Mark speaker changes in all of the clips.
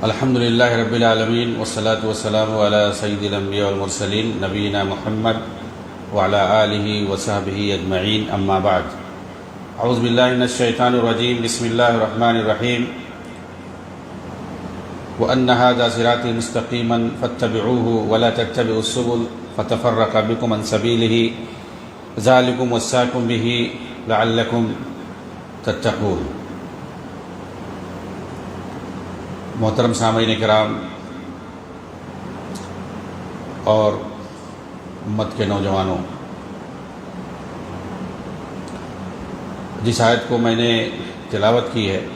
Speaker 1: الحمد للہ رب العالمین والصلاة والسلام علی سید الانبیاء والمرسلین نبینا محمد وعلی آلہ وصحبہ اجمعین اما بعد اعوذ باللہ من الشیطان الرجیم بسم اللہ الرحمن الرحیم وَأَنَّ هَذَا صِرَاطِي مُسْتَقِيمًا فَاتَّبِعُوهُ وَلَا تَتَّبِعُوا السُّبُلَ فَتَفَرَّقَ بِكُمْ عَنْ سَبِيلِهِ ذَلِكُمْ وَصَّاكُمْ بِهِ لَعَلَّكُمْ تَتَّقُونَ۔ محترم سامعین کرام اور امت کے نوجوانوں، جس آیت کو میں نے تلاوت کی ہے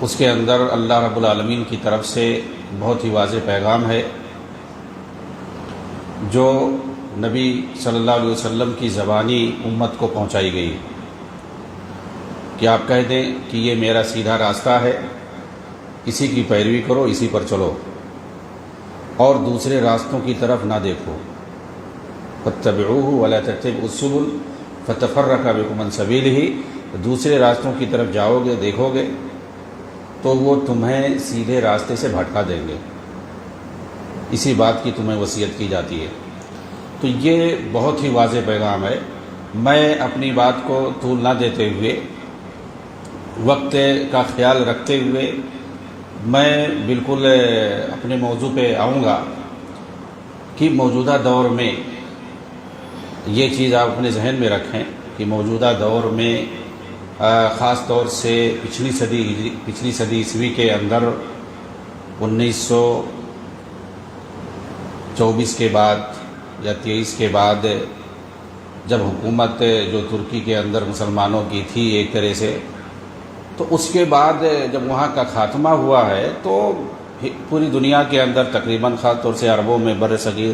Speaker 1: اس کے اندر اللہ رب العالمین کی طرف سے بہت ہی واضح پیغام ہے جو نبی صلی اللہ علیہ وسلم کی زبانی امت کو پہنچائی گئی کہ آپ کہہ دیں کہ یہ میرا سیدھا راستہ ہے، اسی کی پیروی کرو، اسی پر چلو اور دوسرے راستوں کی طرف نہ دیکھو۔ فَاتَّبِعُوهُ وَلَا تَتَّبِعُوا السُّبُلَ فَتَفَرَّقَ بِكُمْ عَنْ سَبِيلِهِ، دوسرے راستوں کی طرف جاؤ گے، دیکھو گے تو وہ تمہیں سیدھے راستے سے بھٹکا دیں گے۔ اسی بات کی تمہیں وصیت کی جاتی ہے۔ تو یہ بہت ہی واضح پیغام ہے۔ میں اپنی بات کو طول نہ دیتے ہوئے، وقت کا خیال رکھتے ہوئے میں بالکل اپنے موضوع پہ آؤں گا کہ موجودہ دور میں یہ چیز آپ اپنے ذہن میں رکھیں کہ موجودہ دور میں خاص طور سے پچھلی صدی عیسوی کے اندر 1924 کے بعد یا 23 کے بعد جب حکومت جو ترکی کے اندر مسلمانوں کی تھی ایک طرح سے، تو اس کے بعد جب وہاں کا خاتمہ ہوا ہے تو پوری دنیا کے اندر تقریباً خاص طور سے عربوں میں، بر صغیر،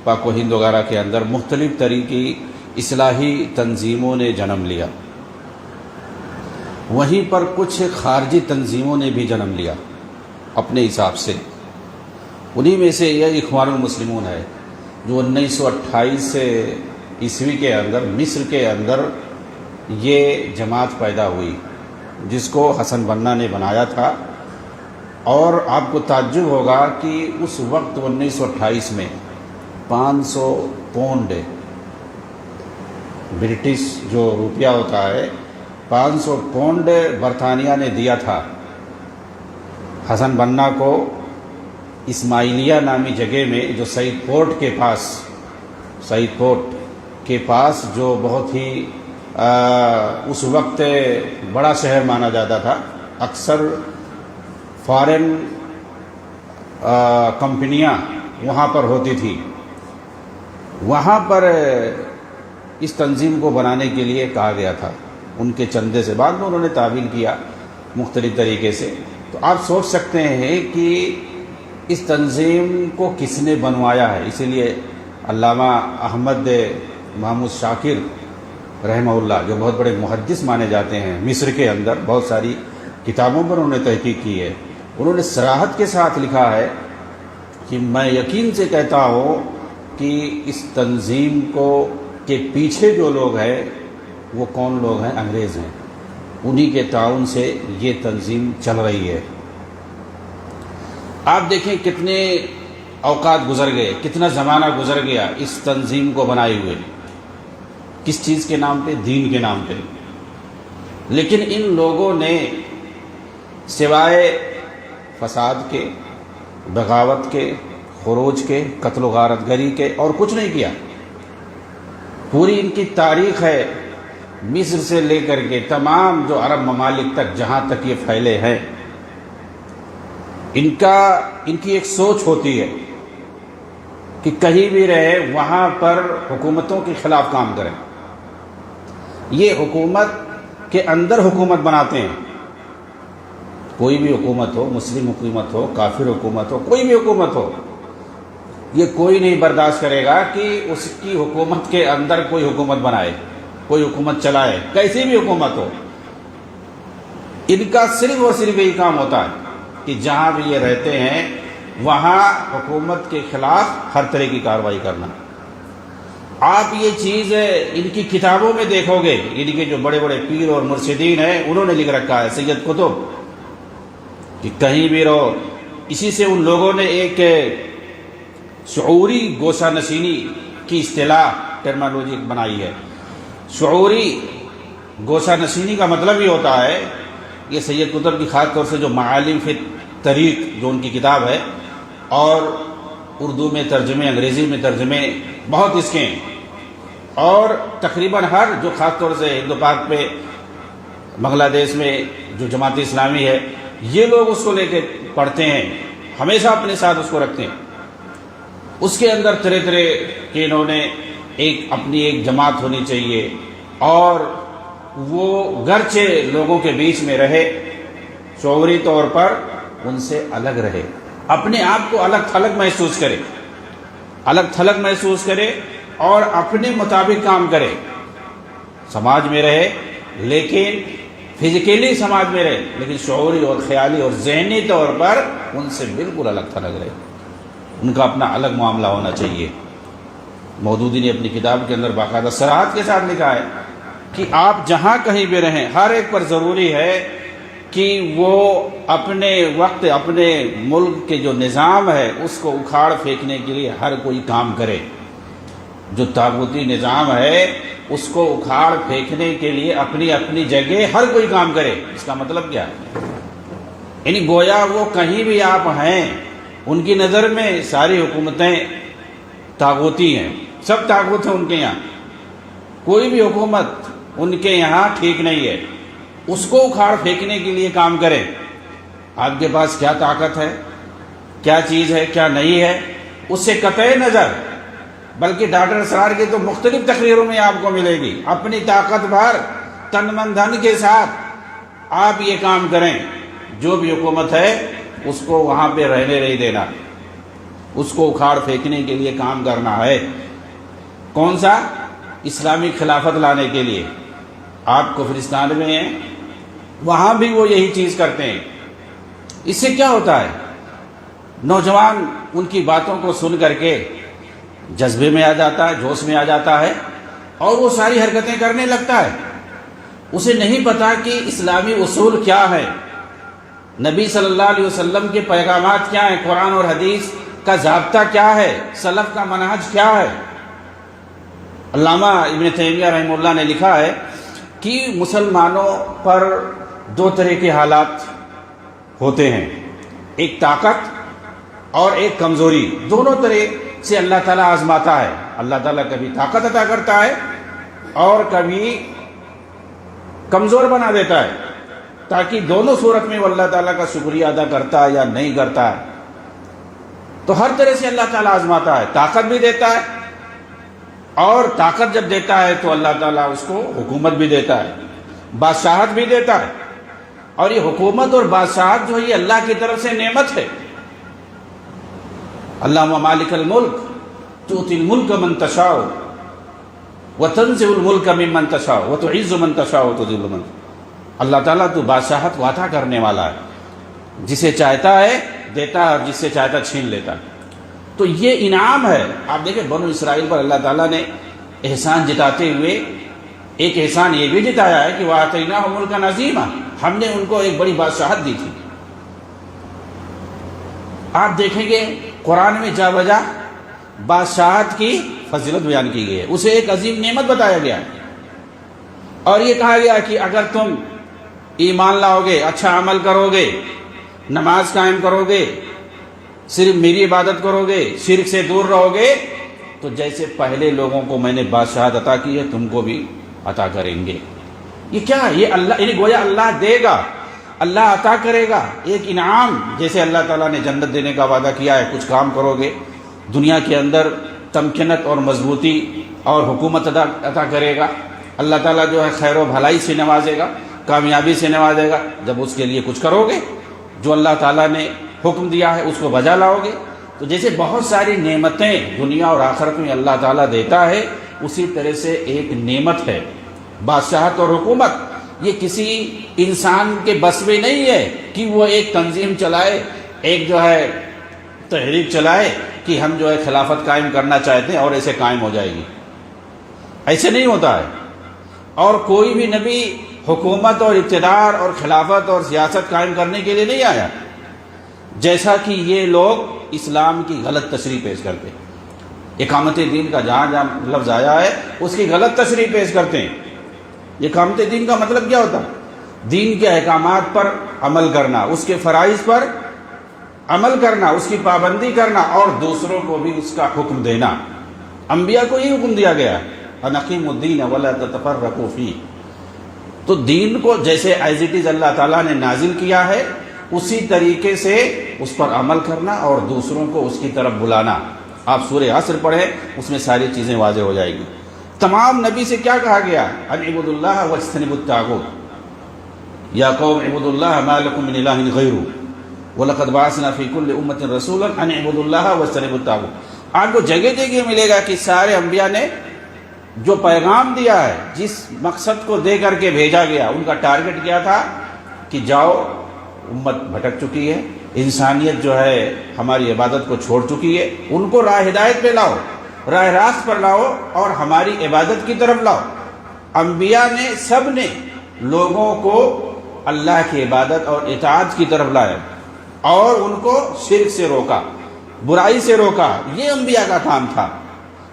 Speaker 1: پاک و ہند وغیرہ کے اندر مختلف طریقی اصلاحی تنظیموں نے جنم لیا۔ وہیں پر کچھ خارجی تنظیموں نے بھی جنم لیا اپنے حساب سے۔ انہی میں سے یہ اخوان المسلمون ہے جو 1928 عیسوی کے اندر مصر کے اندر یہ جماعت پیدا ہوئی، جس کو حسن بنا نے بنایا تھا۔ اور آپ کو تعجب ہوگا کہ اس وقت 1928 میں 500 پونڈ برٹش جو روپیہ ہوتا ہے، 500 پونڈ برطانیہ نے دیا تھا حسن بنا کو اسماعیلیہ نامی جگہ میں، جو سعید پورٹ کے پاس جو بہت ہی اس وقت بڑا شہر مانا جاتا تھا۔ اکثر فارن کمپنیاں وہاں پر ہوتی تھی۔ وہاں پر اس تنظیم کو بنانے کے لیے کہا گیا تھا، ان کے چندے سے بعد میں انہوں نے تعویل کیا مختلف طریقے سے۔ تو آپ سوچ سکتے ہیں کہ اس تنظیم کو کس نے بنوایا ہے۔ اسی لیے علامہ احمد محمود شاکر رحمہ اللہ، جو بہت بڑے محدث مانے جاتے ہیں مصر کے اندر، بہت ساری کتابوں پر انہوں نے تحقیق کی ہے، انہوں نے صراحت کے ساتھ لکھا ہے کہ میں یقین سے کہتا ہوں کہ اس تنظیم کے پیچھے جو لوگ ہیں وہ کون لوگ ہیں؟ انگریز ہیں۔ انہی کے تعاون سے یہ تنظیم چل رہی ہے۔ آپ دیکھیں کتنے اوقات گزر گئے، کتنا زمانہ گزر گیا اس تنظیم کو بنائے ہوئے، کس چیز کے نام پہ؟ دین کے نام پہ۔ لیکن ان لوگوں نے سوائے فساد کے، بغاوت کے، خروج کے، قتل و غارت گری کے اور کچھ نہیں کیا۔ پوری ان کی تاریخ ہے، مصر سے لے کر کے تمام جو عرب ممالک تک جہاں تک یہ پھیلے ہیں، ان کی ایک سوچ ہوتی ہے کہ کہیں بھی رہے وہاں پر حکومتوں کے خلاف کام کریں۔ یہ حکومت کے اندر حکومت بناتے ہیں۔ کوئی بھی حکومت ہو، مسلم حکومت ہو، کافر حکومت ہو، کوئی بھی حکومت ہو، یہ کوئی نہیں برداشت کرے گا کہ اس کی حکومت کے اندر کوئی حکومت بنائے، کوئی حکومت چلائے، کیسی بھی حکومت ہو۔ ان کا صرف اور صرف یہی کام ہوتا ہے کہ جہاں بھی یہ رہتے ہیں وہاں حکومت کے خلاف ہر طرح کی کارروائی کرنا۔ آپ یہ چیز ان کی کتابوں میں دیکھو گے، ان کے جو بڑے بڑے پیر اور مرشدین ہیں انہوں نے لکھ رکھا ہے، سید قطب کہ کہیں بھی رہو. اسی سے ان لوگوں نے ایک شعوری گوشہ نشینی کی اصطلاح ٹرمنالوجی بنائی ہے. شعوری گوشہ نشینی کا مطلب یہ ہوتا ہے، یہ سید قطب کی خاص طور سے جو معالم فی طریق جو ان کی کتاب ہے، اور اردو میں ترجمے، انگریزی میں ترجمے بہت اس کے ہیں، اور تقریباً ہر جو خاص طور سے ہند پاک پہ بنگلہ دیش میں جو جماعت اسلامی ہے، یہ لوگ اس کو لے کے پڑھتے ہیں، ہمیشہ اپنے ساتھ اس کو رکھتے ہیں. اس کے اندر طرح طرح کہ انہوں نے اپنی ایک جماعت ہونی چاہیے، اور وہ گرچہ لوگوں کے بیچ میں رہے، شعوری طور پر ان سے الگ رہے، اپنے آپ کو الگ تھلگ محسوس کرے، الگ تھلگ محسوس کرے اور اپنے مطابق کام کرے. سماج میں رہے لیکن فزیکلی سماج میں رہے، لیکن شعوری اور خیالی اور ذہنی طور پر ان سے بالکل الگ تھلگ رہے. ان کا اپنا الگ معاملہ ہونا چاہیے. مودودی نے اپنی کتاب کے اندر باقاعدہ صراحت کے ساتھ لکھا ہے کہ آپ جہاں کہیں بھی رہیں، ہر ایک پر ضروری ہے کہ وہ اپنے وقت، اپنے ملک کے جو نظام ہے اس کو اکھاڑ پھینکنے کے لیے ہر کوئی کام کرے. جو طاغوتی نظام ہے اس کو اکھاڑ پھینکنے کے لیے اپنی اپنی جگہ ہر کوئی کام کرے. اس کا مطلب کیا ہے؟ یعنی گویا وہ کہیں بھی آپ ہیں، ان کی نظر میں ساری حکومتیں طاغوتی ہیں، سب طاغوت ہیں ان کے یہاں. کوئی بھی حکومت ان کے یہاں ٹھیک نہیں ہے. اس کو اکھاڑ پھینکنے کے لیے کام کریں. آپ کے پاس کیا طاقت ہے، کیا چیز ہے، کیا نہیں ہے، اس سے قطع نظر. بلکہ ڈاکٹر اسرار کی تو مختلف تقریروں میں آپ کو ملے گی، اپنی طاقت بھر تن من دھن کے ساتھ آپ یہ کام کریں. جو بھی حکومت ہے اس کو وہاں پہ رہنے نہیں دینا، اس کو اکھاڑ پھینکنے کے لیے کام کرنا ہے. کون سا؟ اسلامی خلافت لانے کے لیے. آپ کفرستان میں ہیں، وہاں بھی وہ یہی چیز کرتے ہیں. اس سے کیا ہوتا ہے؟ نوجوان ان کی باتوں کو سن کر کے جذبے میں آ جاتا ہے، جوش میں آ جاتا ہے، اور وہ ساری حرکتیں کرنے لگتا ہے. اسے نہیں پتا کہ اسلامی اصول کیا ہے، نبی صلی اللہ علیہ وسلم کے پیغامات کیا ہیں، قرآن اور حدیث کا ضابطہ کیا ہے، سلف کا منہج کیا ہے. علامہ ابن تیمیہ رحمہ اللہ نے لکھا ہے کہ مسلمانوں پر دو طرح کے حالات ہوتے ہیں، ایک طاقت اور ایک کمزوری. دونوں طرح سے اللہ تعالیٰ آزماتا ہے. اللہ تعالیٰ کبھی طاقت عطا کرتا ہے اور کبھی کمزور بنا دیتا ہے، تاکہ دونوں صورت میں وہ اللہ تعالیٰ کا شکریہ ادا کرتا ہے یا نہیں کرتا ہے. تو ہر طرح سے اللہ تعالیٰ آزماتا ہے. طاقت بھی دیتا ہے، اور طاقت جب دیتا ہے تو اللہ تعالیٰ اس کو حکومت بھی دیتا ہے، بادشاہت بھی دیتا ہے. اور یہ حکومت اور بادشاہت جو ہے یہ اللہ کی طرف سے نعمت ہے. اللہم مالک الملک تؤتی الملک من تشاء وتنزع الملک ممن تشاء وتعز من تشاء وتذل من. اللہ تعالیٰ تو بادشاہت عطا کرنے والا ہے، جسے چاہتا ہے دیتا ہے اور جس سے چاہتا چھین لیتا ہے. تو یہ انعام ہے. آپ دیکھیں بنو اسرائیل پر اللہ تعالیٰ نے احسان جتاتے ہوئے ایک احسان یہ بھی جتایا ہے کہ وَآتَيْنَاهُ مُلْكًا عَظِيمًا، ہم نے ان کو ایک بڑی بادشاہت دی تھی. آپ دیکھیں گے قرآن میں جا بجا بادشاہت کی فضیلت بیان کی گئی ہے، اسے ایک عظیم نعمت بتایا گیا. اور یہ کہا گیا کہ اگر تم ایمان لاؤ گے، اچھا عمل کرو گے، نماز قائم کرو گے، صرف میری عبادت کرو گے، شرک سے دور رہو گے، تو جیسے پہلے لوگوں کو میں نے بادشاہت عطا کی ہے تم کو بھی عطا کریں گے. یہ کیا ہے؟ یہ اللہ، یعنی گویا اللہ دے گا، اللہ عطا کرے گا ایک انعام. جیسے اللہ تعالیٰ نے جنت دینے کا وعدہ کیا ہے، کچھ کام کرو گے دنیا کے اندر تمکنت اور مضبوطی اور حکومت عطا کرے گا. اللہ تعالیٰ جو ہے خیر و بھلائی سے نوازے گا، کامیابی سے نوازے گا جب اس کے لیے کچھ کرو گے، جو اللہ تعالیٰ نے حکم دیا ہے اس کو بجا لاؤ گے. تو جیسے بہت ساری نعمتیں دنیا اور آخرت میں اللہ تعالیٰ دیتا ہے، اسی طرح سے ایک نعمت ہے بادشاہت اور حکومت. یہ کسی انسان کے بس میں نہیں ہے کہ وہ ایک تنظیم چلائے، ایک جو ہے تحریک چلائے کہ ہم جو ہے خلافت قائم کرنا چاہتے ہیں اور ایسے قائم ہو جائے گی. ایسے نہیں ہوتا ہے. اور کوئی بھی نبی حکومت اور اقتدار اور خلافت اور سیاست قائم کرنے کے لیے نہیں آیا. جیسا کہ یہ لوگ اسلام کی غلط تشریح پیش کرتے ہیں۔ اقامت دین کا جہاں جہاں لفظ آیا ہے اس کی غلط تشریح پیش کرتے ہیں۔ اقامت دین کا مطلب کیا ہوتا ہے؟ دین کے احکامات پر عمل کرنا، اس کے فرائض پر عمل کرنا، اس کی پابندی کرنا اور دوسروں کو بھی اس کا حکم دینا۔ انبیاء کو یہ حکم دیا گیا ان اقیموا الدین ولا تتفرقوا فیہ۔ تو دین کو جیسے ایز اٹ از اللہ تعالیٰ نے نازل کیا ہے اسی طریقے سے اس پر عمل کرنا اور دوسروں کو اس کی طرف بلانا۔ آپ سورہ عصر پڑھیں، اس میں ساری چیزیں واضح ہو جائیں گی۔ تمام نبی سے کیا کہا گیا؟ ان اعبدوا اللہ واجتنبوا الطاغوت، یا قوم اعبدوا اللہ ما لکم من الہ غیرہ وَلَقَدْ بَعَثْنَا فِي كُلِّ أُمَّةٍ رَسُولًا أَنِ اعْبُدُوا اللَّهَ وَاجْتَنِبُوا الطَّاغُوتَ۔ آپ کو جگہ جگہ ملے گا کہ سارے انبیاء نے جو پیغام دیا ہے، جس مقصد کو دے کر کے بھیجا گیا، ان کا ٹارگٹ کیا تھا کہ جاؤ، امت بھٹک چکی ہے، انسانیت جو ہے ہماری عبادت کو چھوڑ چکی ہے، ان کو راہ ہدایت پہ لاؤ، راہ راست پر لاؤ اور ہماری عبادت کی طرف لاؤ۔ انبیاء نے سب نے لوگوں کو اللہ کی عبادت اور اطاعت کی طرف لایا اور ان کو شرک سے روکا، برائی سے روکا۔ یہ انبیاء کا کام تھا،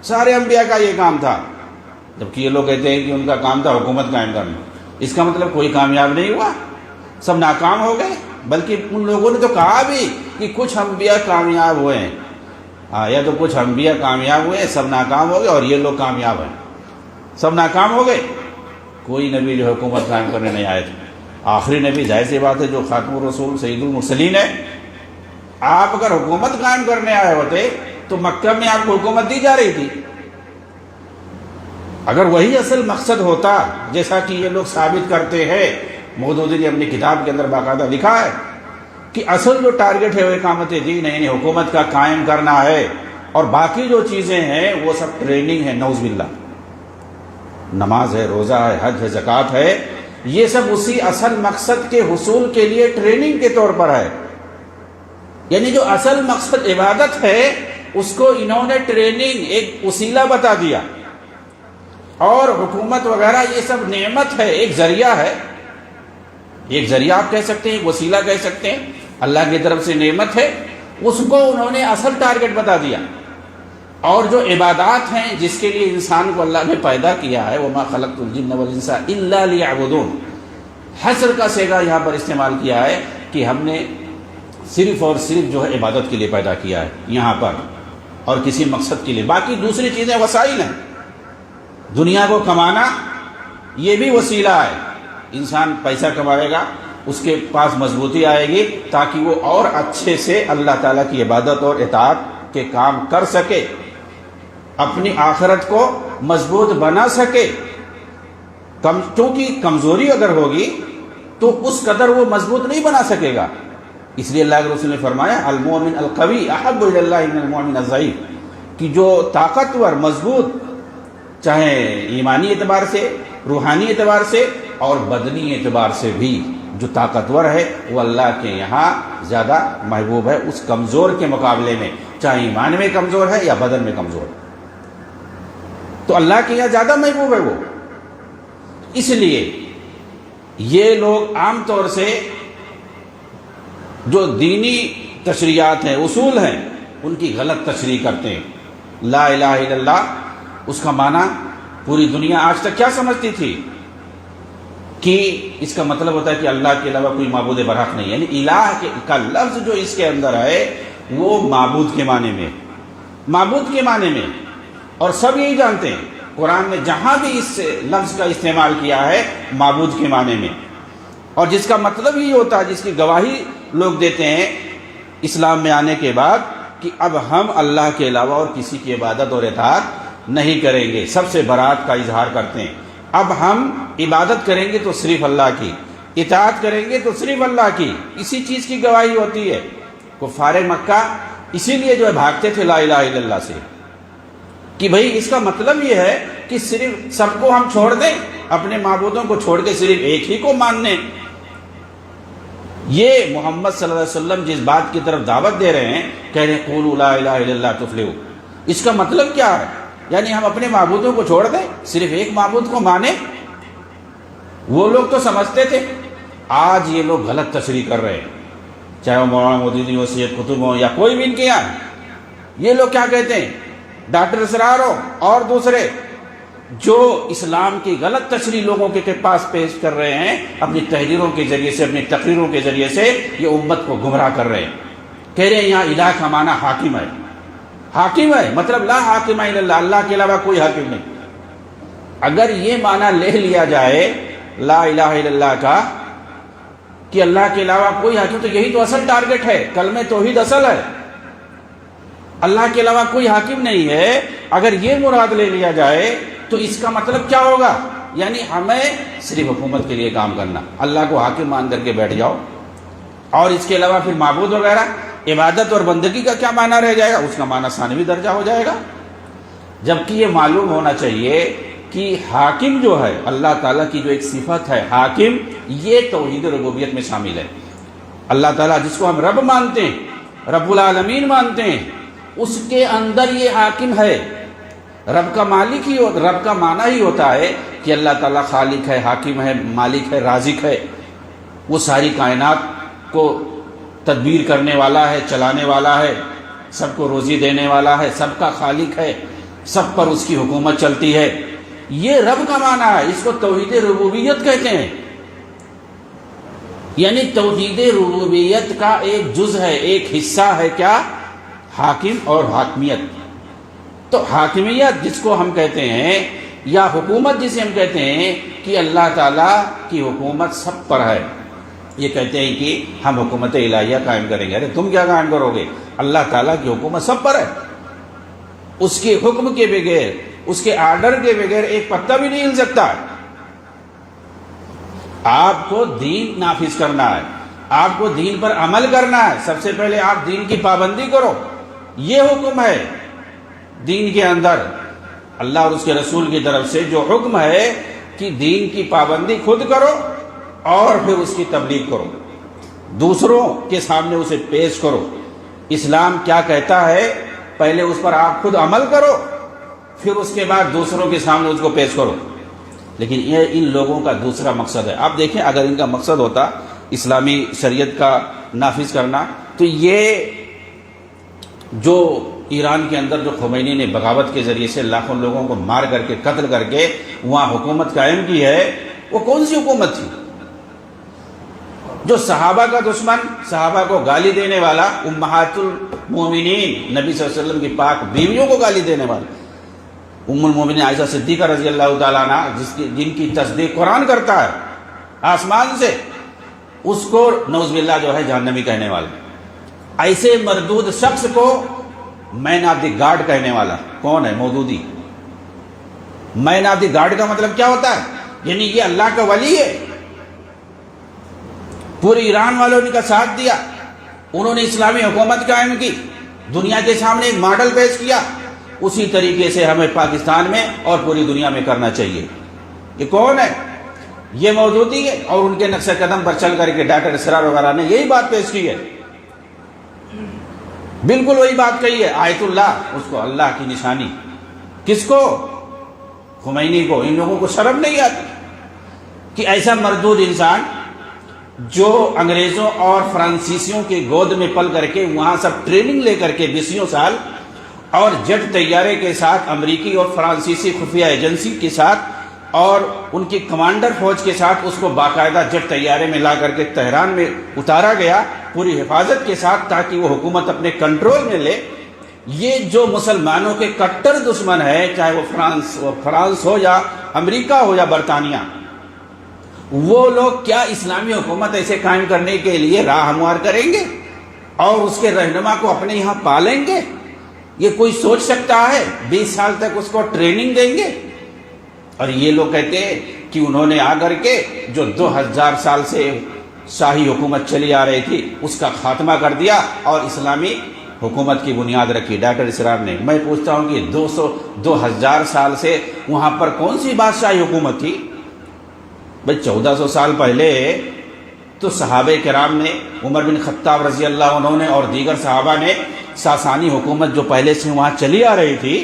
Speaker 1: سارے انبیاء کا یہ کام تھا۔ جبکہ یہ لوگ کہتے ہیں کہ ان کا کام تھا حکومت قائم کرنا، اس کا مطلب کوئی کامیاب نہیں ہوا، سب ناکام ہو گئے۔ بلکہ ان لوگوں نے تو کہا بھی کہ کچھ انبیاء کامیاب ہوئے ہیں، یا تو کچھ انبیاء کامیاب ہوئے، سب ناکام ہو گئے، اور یہ لوگ کامیاب ہیں، سب ناکام ہو گئے۔ کوئی نبی جو حکومت قائم کرنے نہیں آئے تھے۔ آخری نبی ظاہر سی بات ہے جو خاتم الرسول سید المرسلین ہے، آپ اگر حکومت قائم کرنے آئے ہوتے تو مکہ میں آپ کو حکومت دی جا رہی تھی۔ اگر وہی اصل مقصد ہوتا، جیسا کہ یہ لوگ ثابت کرتے ہیں، مودودی نے اپنی کتاب کے اندر باقاعدہ لکھا ہے کہ اصل جو ٹارگٹ ہے وہ اقامت دین ہے، یعنی حکومت کا قائم کرنا ہے، اور باقی جو چیزیں ہیں وہ سب ٹریننگ ہے، نعوذ باللہ۔ نماز ہے، روزہ ہے، حج ہے، زکوٰۃ ہے، یہ سب اسی اصل مقصد کے حصول کے لیے ٹریننگ کے طور پر ہے۔ یعنی جو اصل مقصد عبادت ہے اس کو انہوں نے ٹریننگ، ایک وسیلہ بتا دیا، اور حکومت وغیرہ یہ سب نعمت ہے، ایک ذریعہ ہے، ایک ذریعہ آپ کہہ سکتے ہیں، ایک وسیلہ کہہ سکتے ہیں، اللہ کی طرف سے نعمت ہے، اس کو انہوں نے اصل ٹارگٹ بتا دیا۔ اور جو عبادات ہیں جس کے لیے انسان کو اللہ نے پیدا کیا ہے، وَمَا خَلَقْتُ الْجِنَّ وَالْإِنسَ إِلَّا لِيَعْبُدُونَ، حصر کا صیغہ یہاں پر استعمال کیا ہے کہ ہم نے صرف اور صرف جو ہے عبادت کے لیے پیدا کیا ہے یہاں پر، اور کسی مقصد کے لیے۔ باقی دوسری چیزیں وسائل ہیں، دنیا کو کمانا یہ بھی وسیلہ ہے، انسان پیسہ کمائے گا، اس کے پاس مضبوطی آئے گی تاکہ وہ اور اچھے سے اللہ تعالیٰ کی عبادت اور اطاعت کے کام کر سکے، اپنی آخرت کو مضبوط بنا سکے۔ کیونکہ کمزوری اگر ہوگی تو اس قدر وہ مضبوط نہیں بنا سکے گا۔ اس لیے اللہ کے رسول نے فرمایا المؤمن القوی احب الی اللہ من المؤمن الضعیف، کہ جو طاقتور، مضبوط، چاہے ایمانی اعتبار سے، روحانی اعتبار سے اور بدنی اعتبار سے بھی جو طاقتور ہے وہ اللہ کے یہاں زیادہ محبوب ہے اس کمزور کے مقابلے میں، چاہے ایمان میں کمزور ہے یا بدن میں کمزور ہے، تو اللہ کے یہاں زیادہ محبوب ہے وہ۔ اس لیے یہ لوگ عام طور سے جو دینی تشریعات ہیں، اصول ہیں، ان کی غلط تشریح کرتے ہیں۔ لا الہ الا اللہ، اس کا معنی پوری دنیا آج تک کیا سمجھتی تھی کہ اس کا مطلب ہوتا ہے کہ اللہ کے علاوہ کوئی معبود برحق نہیں، یعنی الہ کا لفظ جو اس کے اندر ہے وہ معبود کے معنی میں، معبود کے معنی میں، اور سب یہی جانتے ہیں قرآن میں جہاں بھی اس لفظ کا استعمال کیا ہے معبود کے معنی میں، اور جس کا مطلب یہ ہوتا ہے، جس کی گواہی لوگ دیتے ہیں اسلام میں آنے کے بعد کہ اب ہم اللہ کے علاوہ اور کسی کی عبادت اور اطاعت نہیں کریں گے، سب سے برات کا اظہار کرتے ہیں۔ اب ہم عبادت کریں گے تو صرف اللہ کی، اطاعت کریں گے تو صرف اللہ کی، اسی چیز کی گواہی ہوتی ہے۔ کفار مکہ اسی لیے جو ہے بھاگتے تھے لا الہ الا اللہ سے، کہ بھئی اس کا مطلب یہ ہے کہ صرف سب کو ہم چھوڑ دیں، اپنے معبودوں کو چھوڑ کے صرف ایک ہی کو ماننے۔ یہ محمد صلی اللہ علیہ وسلم جس بات کی طرف دعوت دے رہے ہیں، کہہ رہے ہیں قولوا لا الہ الا اللہ تفلحوا، اس کا مطلب کیا ہے؟ یعنی ہم اپنے معبودوں کو چھوڑ دیں، صرف ایک معبود کو مانیں۔ وہ لوگ تو سمجھتے تھے، آج یہ لوگ غلط تشریح کر رہے ہیں۔ چاہے وہ مولانا مودودی ہو، سید قطب ہو، یا کوئی بھی ان کے یہاں. یہ لوگ کیا کہتے ہیں؟ ڈاکٹر اسرار ہو اور دوسرے جو اسلام کی غلط تشریح لوگوں کے پاس پیش کر رہے ہیں اپنی تحریروں کے ذریعے سے، اپنی تقریروں کے ذریعے سے، یہ امت کو گمراہ کر رہے ہیں. کہہ رہے ہیں یہاں الہ کا معنی حاکم ہے. حاکم ہے مطلب لا حاکم الا اللہ، اللہ کے علاوہ کوئی حاکم نہیں. اگر یہ معنی لے لیا جائے لا الہ الا اللہ کا کہ اللہ کے علاوہ کوئی حاکم، تو یہی تو اصل ٹارگٹ ہے. کلمہ توحید اصل ہے، اللہ کے علاوہ کوئی حاکم نہیں ہے. اگر یہ مراد لے لیا جائے تو اس کا مطلب کیا ہوگا؟ یعنی ہمیں صرف حکومت کے لیے کام کرنا، اللہ کو حاکم مان کر کے بیٹھ جاؤ، اور اس کے علاوہ پھر معبود وغیرہ عبادت اور بندگی کا کیا معنی رہ جائے گا؟ اس کا معنی ثانوی درجہ ہو جائے گا. جبکہ یہ معلوم ہونا چاہیے کہ حاکم جو ہے اللہ تعالیٰ کی جو ایک صفت ہے حاکم، یہ توحید ربوبیت میں شامل ہے. اللہ تعالیٰ جس کو ہم رب مانتے ہیں، رب العالمین مانتے ہیں، اس کے اندر یہ حاکم ہے. رب کا مالک ہی، رب کا معنی ہی ہوتا ہے کہ اللہ تعالیٰ خالق ہے، حاکم ہے، مالک ہے، رازق ہے. وہ ساری کائنات کو تدبیر کرنے والا ہے، چلانے والا ہے، سب کو روزی دینے والا ہے، سب کا خالق ہے، سب پر اس کی حکومت چلتی ہے. یہ رب کا معنی ہے. اس کو توحید ربوبیت کہتے ہیں. یعنی توحید ربوبیت کا ایک جز ہے، ایک حصہ ہے کیا؟ حاکم اور حاکمیت. تو حاکمیت جس کو ہم کہتے ہیں یا حکومت جسے ہم کہتے ہیں کہ اللہ تعالیٰ کی حکومت سب پر ہے. یہ کہتے ہیں کہ ہم حکومت الہیہ قائم کریں گے. ارے تم کیا قائم کرو گے؟ اللہ تعالیٰ کی حکومت سب پر ہے. اس کے حکم کے بغیر، اس کے آرڈر کے بغیر ایک پتا بھی نہیں ہل سکتا. آپ کو دین نافذ کرنا ہے، آپ کو دین پر عمل کرنا ہے. سب سے پہلے آپ دین کی پابندی کرو. یہ حکم ہے دین کے اندر. اللہ اور اس کے رسول کی طرف سے جو حکم ہے کہ دین کی پابندی خود کرو اور پھر اس کی تبلیغ کرو، دوسروں کے سامنے اسے پیش کرو. اسلام کیا کہتا ہے پہلے اس پر آپ خود عمل کرو، پھر اس کے بعد دوسروں کے سامنے اس کو پیش کرو. لیکن یہ ان لوگوں کا دوسرا مقصد ہے. آپ دیکھیں اگر ان کا مقصد ہوتا اسلامی شریعت کا نافذ کرنا، تو یہ جو ایران کے اندر جو خمینی نے بغاوت کے ذریعے سے لاکھوں لوگوں کو مار کر کے قتل کر کے وہاں حکومت قائم کی ہے، وہ کون سی حکومت تھی؟ جو صحابہ کا دشمن، صحابہ کو گالی دینے والا، امہات المومنین نبی صلی اللہ علیہ وسلم کی پاک بیویوں کو گالی دینے والا، ام المومنین عائشہ صدیقہ رضی اللہ تعالیٰ عنہ جن کی تصدیق قرآن کرتا ہے آسمان سے، اس کو نعوذ باللہ جو ہے جہنمی کہنے والا. ایسے مردود شخص کو مین آف دی گاڈ کہنے والا کون ہے؟ مودودی. مین آف دی گاڈ کا مطلب کیا ہوتا ہے؟ یعنی یہ اللہ کا ولی ہے. پورے ایران والوں نے کا ساتھ دیا، انہوں نے اسلامی حکومت قائم کی، دنیا کے سامنے ایک ماڈل پیش کیا. اسی طریقے سے ہمیں پاکستان میں اور پوری دنیا میں کرنا چاہیے. یہ کون ہے؟ یہ مودودی ہے. اور ان کے نقش قدم پر چل کر کے ڈاکٹر اسرار وغیرہ نے یہی بات پیش کی ہے، بالکل وہی بات کہی ہے. آیت اللہ، اس کو اللہ کی نشانی. کس کو؟ خمینی کو. ان لوگوں کو شرم نہیں آتی کہ ایسا مردود انسان جو انگریزوں اور فرانسیسیوں کے گود میں پل کر کے وہاں سب ٹریننگ لے کر کے 20 سال اور جٹ طیارے کے ساتھ امریکی اور فرانسیسی خفیہ ایجنسی کے ساتھ اور ان کی کمانڈر فوج کے ساتھ اس کو باقاعدہ جٹ طیارے میں لا کر کے تہران میں اتارا گیا پوری حفاظت کے ساتھ تاکہ وہ حکومت اپنے کنٹرول میں لے. یہ جو مسلمانوں کے کٹر دشمن ہے، چاہے وہ فرانس ہو یا امریکہ ہو یا برطانیہ، وہ لوگ کیا اسلامی حکومت ایسے قائم کرنے کے لیے راہ ہموار کریں گے اور اس کے رہنما کو اپنے یہاں پالیں گے؟ یہ کوئی سوچ سکتا ہے؟ 20 سال تک اس کو ٹریننگ دیں گے. اور یہ لوگ کہتے ہیں کہ انہوں نے آ کر کے جو 2000 سال سے شاہی حکومت چلی آ رہی تھی اس کا خاتمہ کر دیا اور اسلامی حکومت کی بنیاد رکھی ڈاکٹر اسرار نے. میں پوچھتا ہوں کہ 2000 سال سے وہاں پر کون سی بادشاہی حکومت تھی؟ بھائی 1400 سال پہلے تو صحابہ کرام نے، عمر بن خطاب رضی اللہ عنہ نے اور دیگر صحابہ نے ساسانی حکومت جو پہلے سے وہاں چلی آ رہی تھی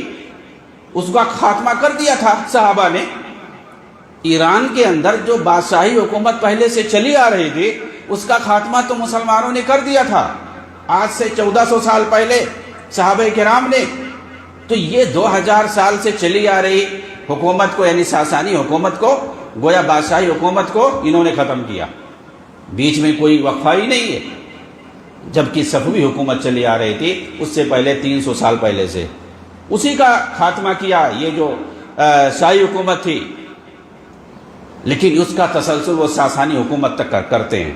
Speaker 1: اس کا خاتمہ کر دیا تھا صحابہ نے. ایران کے اندر جو بادشاہی حکومت پہلے سے چلی آ رہی تھی اس کا خاتمہ تو مسلمانوں نے کر دیا تھا آج سے 1400 سال پہلے صحابہ کرام نے. تو یہ 2000 سال سے چلی آ رہی حکومت کو یعنی ساسانی حکومت کو گویا بادشاہی حکومت کو انہوں نے ختم کیا. بیچ میں کوئی وقفہ ہی نہیں ہے. جبکہ صفوی حکومت چلی آ رہی تھی اس سے پہلے 300 سال پہلے سے اسی کا خاتمہ کیا یہ جو شاہی حکومت تھی. لیکن اس کا تسلسل وہ ساسانی حکومت تک کرتے ہیں.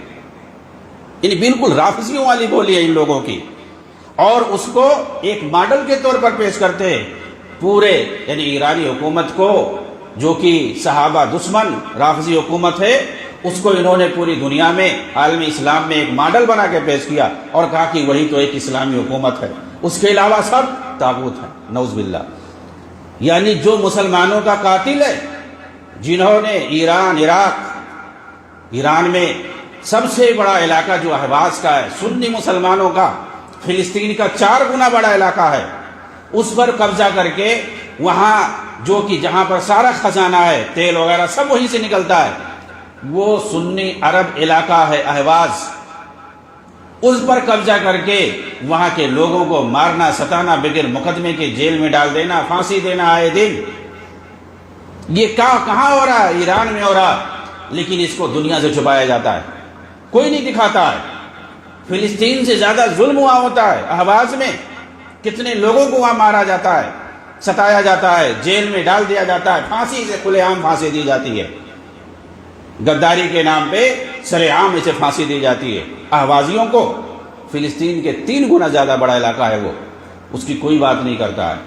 Speaker 1: یعنی بالکل رافضیوں والی بولی ہے ان لوگوں کی اور اس کو ایک ماڈل کے طور پر پیش کرتے ہیں پورے یعنی ایرانی حکومت کو جو کہ صحابہ دشمن رافضی حکومت ہے اس کو انہوں نے پوری دنیا میں عالم اسلام میں ایک ماڈل بنا کے پیش کیا اور کہا کہ وہی تو ایک اسلامی حکومت ہے اس کے علاوہ سب طاغوت ہیں نعوذ باللہ. یعنی جو مسلمانوں کا قاتل ہے جنہوں نے ایران میں سب سے بڑا علاقہ جو اہواز کا ہے سنی مسلمانوں کا فلسطین کا 4 گنا بڑا علاقہ ہے اس پر قبضہ کر کے وہاں جو کہ جہاں پر سارا خزانہ ہے تیل وغیرہ سب وہیں سے نکلتا ہے وہ سنی عرب علاقہ ہے اہواز اس پر قبضہ کر کے وہاں کے لوگوں کو مارنا ستانا بغیر مقدمے کے جیل میں ڈال دینا پھانسی دینا آئے دن. یہ کہاں ہو رہا ہے؟ ایران میں ہو رہا لیکن اس کو دنیا سے چھپایا جاتا ہے کوئی نہیں دکھاتا ہے. فلسطین سے زیادہ ظلم ہوا ہوتا ہے اہواز میں کتنے لوگوں کو وہاں مارا جاتا ہے ستایا جاتا ہے جیل میں ڈال دیا جاتا ہے پھانسی سے کھلے عام پھانسی دی جاتی ہے غداری کے نام پہ سرے عام اسے پھانسی دی جاتی ہے اہوازیوں کو. فلسطین کے 3 گنا زیادہ بڑا علاقہ ہے وہ اس کی کوئی بات نہیں کرتا ہے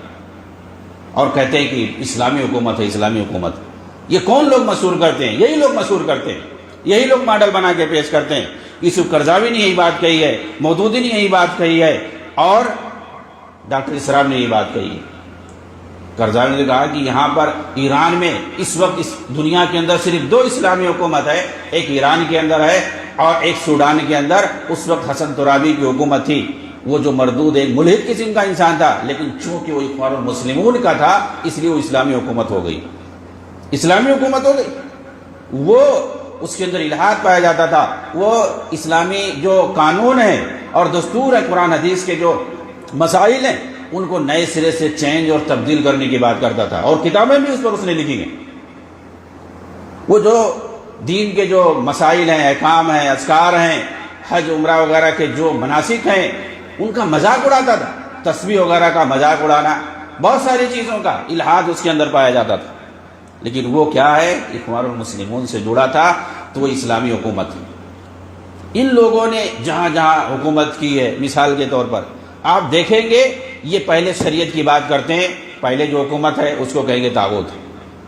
Speaker 1: اور کہتے ہیں کہ اسلامی حکومت ہے اسلامی حکومت. یہ کون لوگ مشہور کرتے ہیں؟ یہی لوگ مشہور کرتے ہیں یہی لوگ ماڈل بنا کے پیش کرتے ہیں. یوسف قرضاوی نے یہی بات کہی ہے مودودی نے یہی بات کہی ہے اور ڈاکٹر اسرار نے یہی بات کہی ہے. قرضاوی نے کہا کہ یہاں پر ایران میں اس وقت اس دنیا کے اندر صرف 2 اسلامی حکومت ہے ایک ایران کے اندر ہے اور ایک سوڈان کے اندر اس وقت حسن ترابی کی حکومت تھی وہ جو مردود ایک ملحد قسم کا انسان تھا لیکن چونکہ وہ اخوان المسلمون کا تھا اس لیے وہ اسلامی حکومت ہو گئی اسلامی حکومت ہو گئی. وہ اس کے اندر الہاد پایا جاتا تھا وہ اسلامی جو قانون ہے اور دستور ہے قرآن حدیث کے جو مسائل ہیں ان کو نئے سرے سے چینج اور تبدیل کرنے کی بات کرتا تھا اور کتابیں بھی اس پر اس نے لکھی ہیں. وہ جو دین کے جو مسائل ہیں احکام ہیں اذکار ہیں حج عمرہ وغیرہ کے جو مناسک ہیں ان کا مذاق اڑاتا تھا تسبیح وغیرہ کا مذاق اڑانا بہت ساری چیزوں کا الہاد اس کے اندر پایا جاتا تھا. لیکن وہ کیا ہے اخوان المسلمون سے جڑا تھا تو وہ اسلامی حکومت ہے. ان لوگوں نے جہاں جہاں حکومت کی ہے مثال کے طور پر آپ دیکھیں گے یہ پہلے شریعت کی بات کرتے ہیں پہلے جو حکومت ہے اس کو کہیں گے طاغوت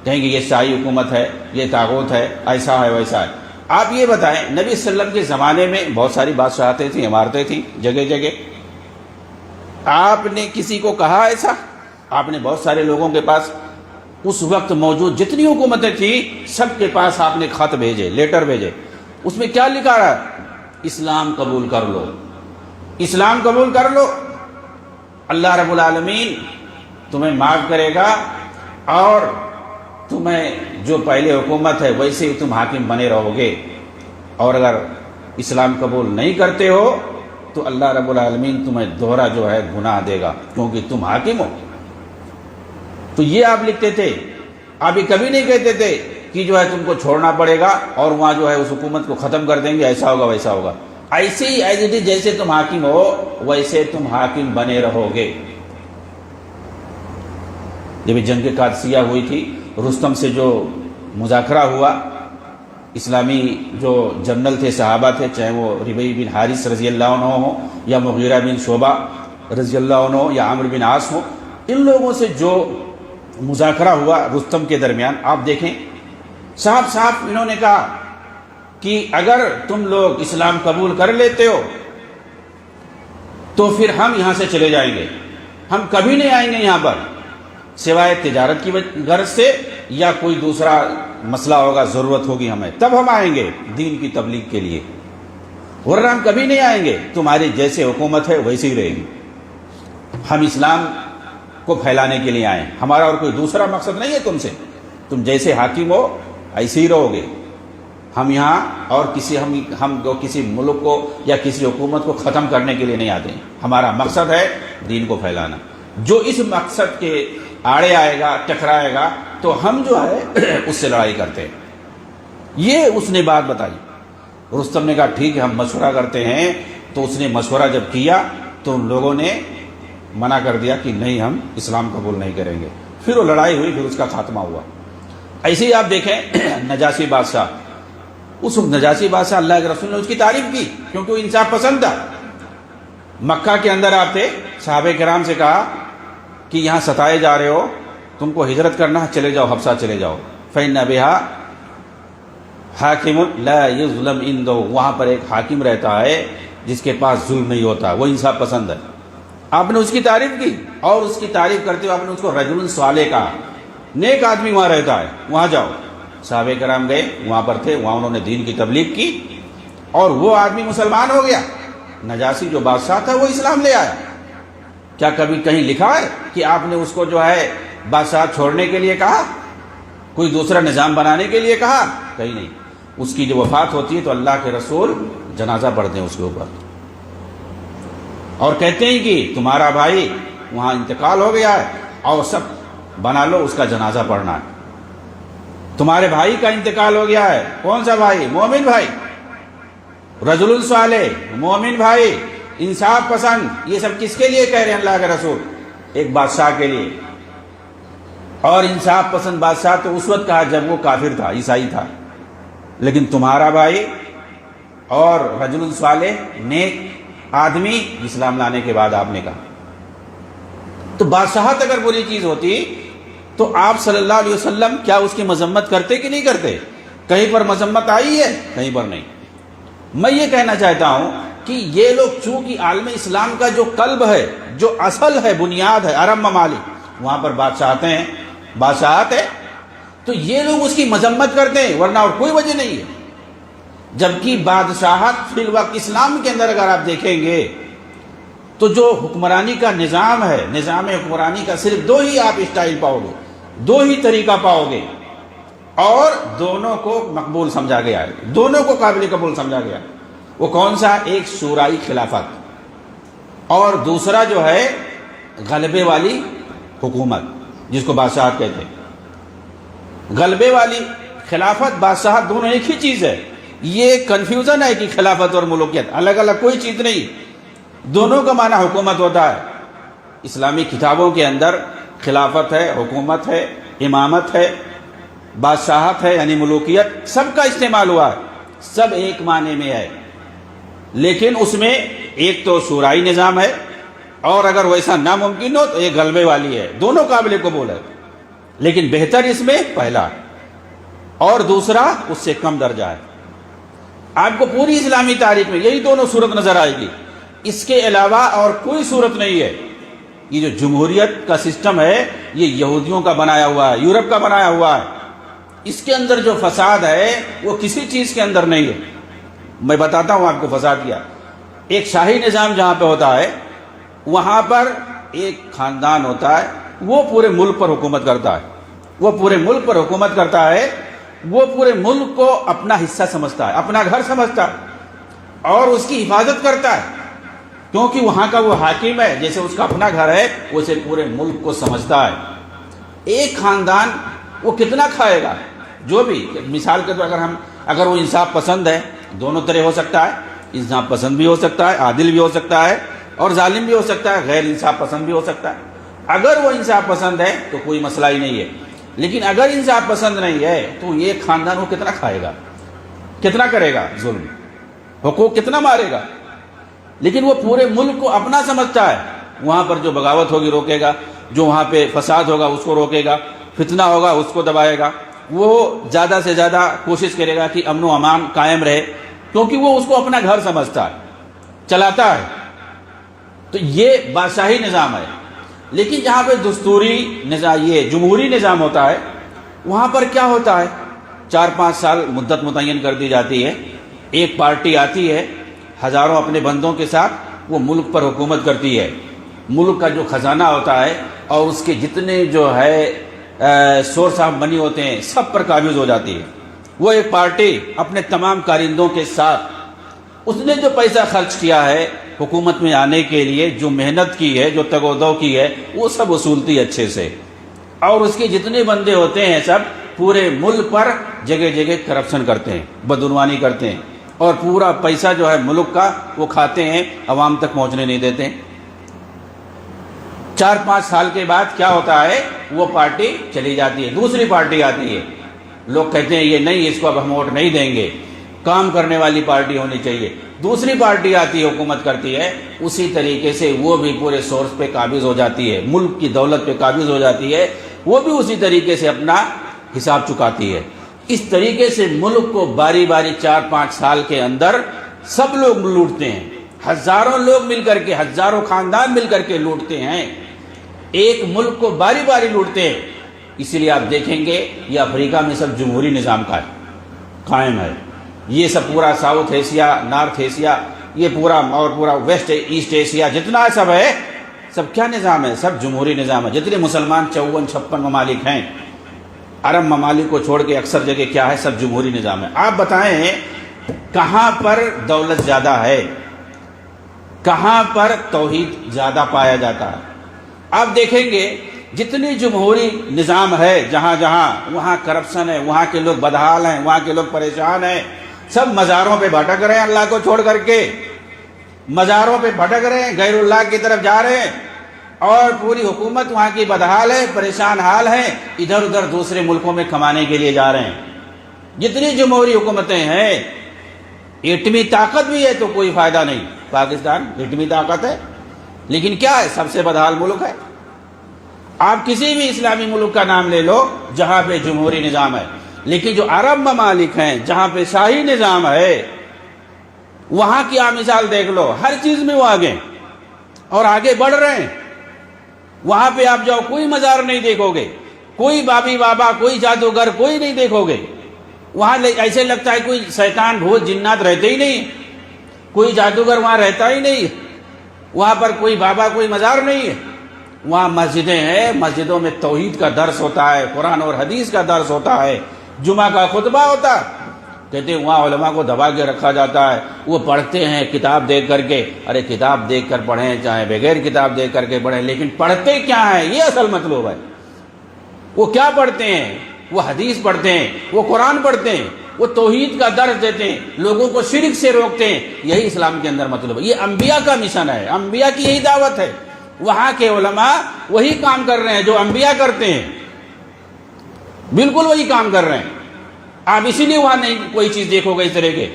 Speaker 1: کہیں گے یہ شاہی حکومت ہے یہ طاغوت ہے ایسا ہے ویسا ہے. آپ یہ بتائیں نبی صلی اللہ علیہ وسلم کے زمانے میں بہت ساری بادشاہتیں تھیں عمارتیں تھیں جگہ جگہ آپ نے کسی کو کہا ایسا؟ آپ نے بہت سارے لوگوں کے پاس اس وقت موجود جتنی حکومتیں تھیں سب کے پاس آپ نے خط بھیجے لیٹر بھیجے اس میں کیا لکھا رہا اسلام قبول کر لو اسلام قبول کر لو اللہ رب العالمین تمہیں معاف کرے گا اور تمہیں جو پہلے حکومت ہے ویسے ہی تم حاکم بنے رہو گے اور اگر اسلام قبول نہیں کرتے ہو تو اللہ رب العالمین تمہیں دوہرا جو ہے گناہ دے گا کیونکہ تم حاکم ہو. تو یہ آپ لکھتے تھے آپ یہ کبھی نہیں کہتے تھے کہ جو ہے تم کو چھوڑنا پڑے گا اور وہاں جو ہے اس حکومت کو ختم کر دیں گے ایسا ہوگا ویسا ہوگا. ایسے ہی ایز اٹ از جیسے تم حاکم ہو ویسے تم حاکم بنے رہو گے. جب جنگ قادسیہ ہوئی تھی رستم سے جو مذاکرہ ہوا اسلامی جو جنرل تھے صحابہ تھے چاہے وہ ربیع بن حارث رضی اللہ عنہ ہو یا مغیرہ بن شعبہ رضی اللہ عنہ ہو یا عامر بن عاص ہو ان لوگوں سے جو مذاکرہ ہوا رستم کے درمیان آپ دیکھیں صاف صاف انہوں نے کہا کہ اگر تم لوگ اسلام قبول کر لیتے ہو تو پھر ہم یہاں سے چلے جائیں گے ہم کبھی نہیں آئیں گے یہاں پر سوائے تجارت کی غرض سے یا کوئی دوسرا مسئلہ ہوگا ضرورت ہوگی ہمیں تب ہم آئیں گے دین کی تبلیغ کے لیے ورنہ ہم کبھی نہیں آئیں گے تمہاری جیسے حکومت ہے ویسے ہی رہے گی ہم اسلام کو پھیلانے کے لیے آئے ہمارا اور کوئی دوسرا مقصد نہیں ہے تم سے تم جیسے حاکم ہو ایسے ہی رہو گے ہم یہاں اور ہم کسی ملک کو یا کسی حکومت کو ختم کرنے کے لیے نہیں آتے ہیں. ہمارا مقصد ہے دین کو پھیلانا. جو اس مقصد کے آڑے آئے گا، ٹکرائے گا، تو ہم جو ہے اس سے لڑائی کرتے ہیں. یہ اس نے بات بتائی. رستم نے کہا ٹھیک ہے ہم مشورہ کرتے ہیں. تو اس نے مشورہ جب کیا تو ان لوگوں نے منع کر دیا کہ نہیں ہم اسلام قبول نہیں کریں گے. پھر وہ لڑائی ہوئی، پھر اس کا خاتمہ ہوا. ایسے ہی آپ دیکھیں نجاشی بادشاہ، اس نجاشی بادشاہ اللہ کے رسول نے اس کی تعریف کی کیونکہ وہ انصاف پسند تھا. مکہ کے اندر آپ تھے، صحابہ کرام سے کہا کہ یہاں ستائے جا رہے ہو، تم کو ہجرت کرنا ہے، چلے جاؤ حبشہ چلے جاؤ. فإن بها حاکم لا یظلم عنده، وہاں پر ایک حاکم رہتا ہے جس کے پاس ظلم نہیں ہوتا، وہ انصاف پسند ہے. آپ نے اس کی تعریف کی اور اس کی تعریف کرتے ہوئے آپ نے اس کو رجل صالح کہا، نیک آدمی وہاں رہتا ہے، وہاں جاؤ. صحابہ کرام گئے، وہاں پر تھے، وہاں انہوں نے دین کی تبلیغ کی اور وہ آدمی مسلمان ہو گیا. نجاشی جو بادشاہ تھا وہ اسلام لے آیا. کیا کبھی کہیں لکھا ہے کہ آپ نے اس کو جو ہے بادشاہ چھوڑنے کے لیے کہا، کوئی دوسرا نظام بنانے کے لیے کہا؟ کہیں نہیں. اس کی جو وفات ہوتی ہے تو اللہ کے رسول جنازہ پڑھتے ہیں اس کے اوپر اور کہتے ہیں کہ تمہارا بھائی وہاں انتقال ہو گیا ہے اور سب بنا لو اس کا جنازہ پڑھنا ہے. تمہارے بھائی کا انتقال ہو گیا ہے. کون سا بھائی؟ مومن بھائی، رجل صالح، مومن بھائی، انصاف پسند. یہ سب کس کے لیے کہہ رہے ہیں اللہ کے رسول؟ ایک بادشاہ کے لیے. اور انصاف پسند بادشاہ تو اس وقت کہا جب وہ کافر تھا، عیسائی تھا. لیکن تمہارا بھائی اور رجل صالح، نیک آدمی، اسلام لانے کے بعد آپ نے کہا. تو بادشاہت اگر بری چیز ہوتی تو آپ صلی اللہ علیہ وسلم کیا اس کی مذمت کرتے کہ نہیں کرتے؟ کہیں پر مذمت آئی ہے؟ کہیں پر نہیں. میں یہ کہنا چاہتا ہوں کہ یہ لوگ چونکہ عالم اسلام کا جو قلب ہے، جو اصل ہے، بنیاد ہے، عرب ممالک، وہاں پر بادشاہت ہے تو یہ لوگ اس کی مذمت کرتے ہیں، ورنہ اور کوئی وجہ نہیں ہے. جبکہ بادشاہت فی الوقت اسلام کے اندر اگر آپ دیکھیں گے تو جو حکمرانی کا نظام ہے، نظام حکمرانی کا صرف دو ہی آپ اسٹائل پاؤ گے، دو ہی طریقہ پاؤ گے اور دونوں کو مقبول سمجھا گیا ہے، دونوں کو قابل قبول سمجھا گیا. وہ کون سا؟ ایک شورائی خلافت اور دوسرا جو ہے غلبے والی حکومت جس کو بادشاہت کہتے ہیں. غلبے والی خلافت، بادشاہت دونوں ایک ہی چیز ہے. یہ کنفیوژن ہے کہ خلافت اور ملوکیت الگ الگ کوئی چیز نہیں، دونوں کا معنی حکومت ہوتا ہے. اسلامی کتابوں کے اندر خلافت ہے، حکومت ہے، امامت ہے، بادشاہت ہے یعنی ملوکیت، سب کا استعمال ہوا ہے، سب ایک معنی میں ہے. لیکن اس میں ایک تو شورائی نظام ہے اور اگر ویسا ناممکن ہو تو ایک غلبے والی ہے. دونوں قابل قبول ہے لیکن بہتر اس میں پہلا اور دوسرا اس سے کم درجہ ہے. آپ کو پوری اسلامی تاریخ میں یہی دونوں صورت نظر آئے گی، اس کے علاوہ اور کوئی صورت نہیں ہے. یہ جو جمہوریت کا سسٹم ہے یہ یہودیوں کا بنایا ہوا ہے، یورپ کا بنایا ہوا ہے. اس کے اندر جو فساد ہے وہ کسی چیز کے اندر نہیں ہے. میں بتاتا ہوں آپ کو فساد کیا. ایک شاہی نظام جہاں پہ ہوتا ہے وہاں پر ایک خاندان ہوتا ہے، وہ پورے ملک پر حکومت کرتا ہے، وہ پورے ملک پر حکومت کرتا ہے، وہ پورے ملک کو اپنا حصہ سمجھتا ہے، اپنا گھر سمجھتا ہے اور اس کی حفاظت کرتا ہے کیونکہ وہاں کا وہ حاکم ہے، جیسے اس کا اپنا گھر ہے اسے پورے ملک کو سمجھتا ہے. ایک خاندان وہ کتنا کھائے گا؟ جو بھی مثال کے طور اگر وہ انصاف پسند ہے، دونوں طرح ہو سکتا ہے، انصاف پسند بھی ہو سکتا ہے، عادل بھی ہو سکتا ہے اور ظالم بھی ہو سکتا ہے، غیر انصاف پسند بھی ہو سکتا ہے. اگر وہ انصاف پسند ہے تو کوئی مسئلہ ہی نہیں ہے. لیکن اگر انصاف پسند نہیں ہے تو یہ خاندان وہ کتنا کھائے گا، کتنا کرے گا ظلم، حقوق کتنا مارے گا. لیکن وہ پورے ملک کو اپنا سمجھتا ہے. وہاں پر جو بغاوت ہوگی روکے گا، جو وہاں پہ فساد ہوگا اس کو روکے گا، فتنہ ہوگا اس کو دبائے گا. وہ زیادہ سے زیادہ کوشش کرے گا کہ امن و امان قائم رہے کیونکہ وہ اس کو اپنا گھر سمجھتا ہے، چلاتا ہے. تو یہ بادشاہی نظام ہے. لیکن جہاں پہ دستوری نظام، یہ جمہوری نظام ہوتا ہے، وہاں پر کیا ہوتا ہے؟ 4-5 سال مدت متعین کر دی جاتی ہے. ایک پارٹی آتی ہے ہزاروں اپنے بندوں کے ساتھ، وہ ملک پر حکومت کرتی ہے. ملک کا جو خزانہ ہوتا ہے اور اس کے جتنے جو ہے سورس آف منی ہوتے ہیں سب پر قابض ہو جاتی ہے. وہ ایک پارٹی اپنے تمام کارندوں کے ساتھ اس نے جو پیسہ خرچ کیا ہے حکومت میں آنے کے لیے، جو محنت کی ہے، جو تگ و دو کی ہے، وہ سب وصولتی اچھے سے، اور اس کے جتنے بندے ہوتے ہیں سب پورے ملک پر جگہ جگہ کرپشن کرتے ہیں، بدعنوانی کرتے ہیں، اور پورا پیسہ جو ہے ملک کا وہ کھاتے ہیں، عوام تک پہنچنے نہیں دیتے ہیں۔ 4-5 سال کے بعد کیا ہوتا ہے، وہ پارٹی چلی جاتی ہے، دوسری پارٹی آتی ہے، لوگ کہتے ہیں یہ نہیں، اس کو اب ہم ووٹ نہیں دیں گے، کام کرنے والی پارٹی ہونی چاہیے، دوسری پارٹی آتی ہے، حکومت کرتی ہے، اسی طریقے سے وہ بھی پورے سورس پہ قابض ہو جاتی ہے، ملک کی دولت پہ قابض ہو جاتی ہے، وہ بھی اسی طریقے سے اپنا حساب چکاتی ہے۔ اس طریقے سے ملک کو باری باری 4-5 سال کے اندر سب لوگ لوٹتے ہیں، ہزاروں لوگ مل کر کے، ہزاروں خاندان مل کر کے لوٹتے ہیں، ایک ملک کو باری باری لوٹتے ہیں۔ اسی لیے آپ دیکھیں گے یہ افریقہ میں سب جمہوری نظام کا قائم ہے، یہ سب پورا ساؤتھ ایشیا، نارتھ ایشیا، یہ پورا اور پورا ویسٹ ایسٹ ایشیا جتنا سب ہے، سب کیا نظام ہے، سب جمہوری نظام ہے۔ جتنے مسلمان 54-56 ممالک ہیں، عرب ممالک کو چھوڑ کے اکثر جگہ کیا ہے، سب جمہوری نظام ہے۔ آپ بتائیں کہاں پر دولت زیادہ ہے، کہاں پر توحید زیادہ پایا جاتا ہے؟ آپ دیکھیں گے جتنی جمہوری نظام ہے جہاں جہاں، وہاں کرپشن ہے، وہاں کے لوگ بدحال ہیں، وہاں کے لوگ پریشان ہیں، سب مزاروں پہ بھٹک رہے ہیں اللہ کو چھوڑ کر کے، مزاروں پہ بھٹک رہے ہیں، غیر اللہ کی طرف جا رہے ہیں، اور پوری حکومت وہاں کی بدحال ہے، پریشان حال ہے، ادھر ادھر دوسرے ملکوں میں کمانے کے لیے جا رہے ہیں۔ جتنی جمہوری حکومتیں ہیں، ایٹمی طاقت بھی ہے تو کوئی فائدہ نہیں، پاکستان ایٹمی طاقت ہے لیکن کیا ہے، سب سے بدحال ملک ہے۔ آپ کسی بھی اسلامی ملک کا نام لے لو جہاں پہ جمہوری نظام ہے، لیکن جو عرب ممالک ہیں جہاں پہ شاہی نظام ہے، وہاں کی آپ مثال دیکھ لو، ہر چیز میں وہ آگے اور آگے بڑھ رہے ہیں۔ وہاں پہ آپ جاؤ کوئی مزار نہیں دیکھو گے، کوئی بابی بابا، کوئی جادوگر، کوئی نہیں دیکھو گے۔ وہاں ایسے لگتا ہے کوئی شیطان بھوت جنات رہتے ہی نہیں، کوئی جادوگر وہاں رہتا ہی نہیں، وہاں پر کوئی بابا، کوئی مزار نہیں ہے۔ وہاں مسجدیں ہیں، مسجدوں میں توحید کا درس ہوتا ہے، قرآن اور حدیث کا درس ہوتا ہے، جمعہ کا خطبہ ہوتا ہے۔ کہتے ہیں وہاں علماء کو دبا کے رکھا جاتا ہے، وہ پڑھتے ہیں کتاب دیکھ کر کے۔ ارے کتاب دیکھ کر پڑھیں چاہے بغیر کتاب دیکھ کر کے پڑھیں، لیکن پڑھتے کیا ہیں یہ اصل مطلب ہے۔ وہ کیا پڑھتے ہیں؟ وہ حدیث پڑھتے ہیں، وہ قرآن پڑھتے ہیں، وہ توحید کا درس دیتے ہیں، لوگوں کو شرک سے روکتے ہیں۔ یہی اسلام کے اندر مطلب ہے، یہ انبیاء کا مشن ہے، انبیاء کی یہی دعوت ہے۔ وہاں کے علماء وہی کام کر رہے ہیں جو انبیاء کرتے ہیں، بالکل وہی کام کر رہے ہیں۔ آپ اسی لیے وہاں نہیں کوئی چیز دیکھو گے اس طرح کے،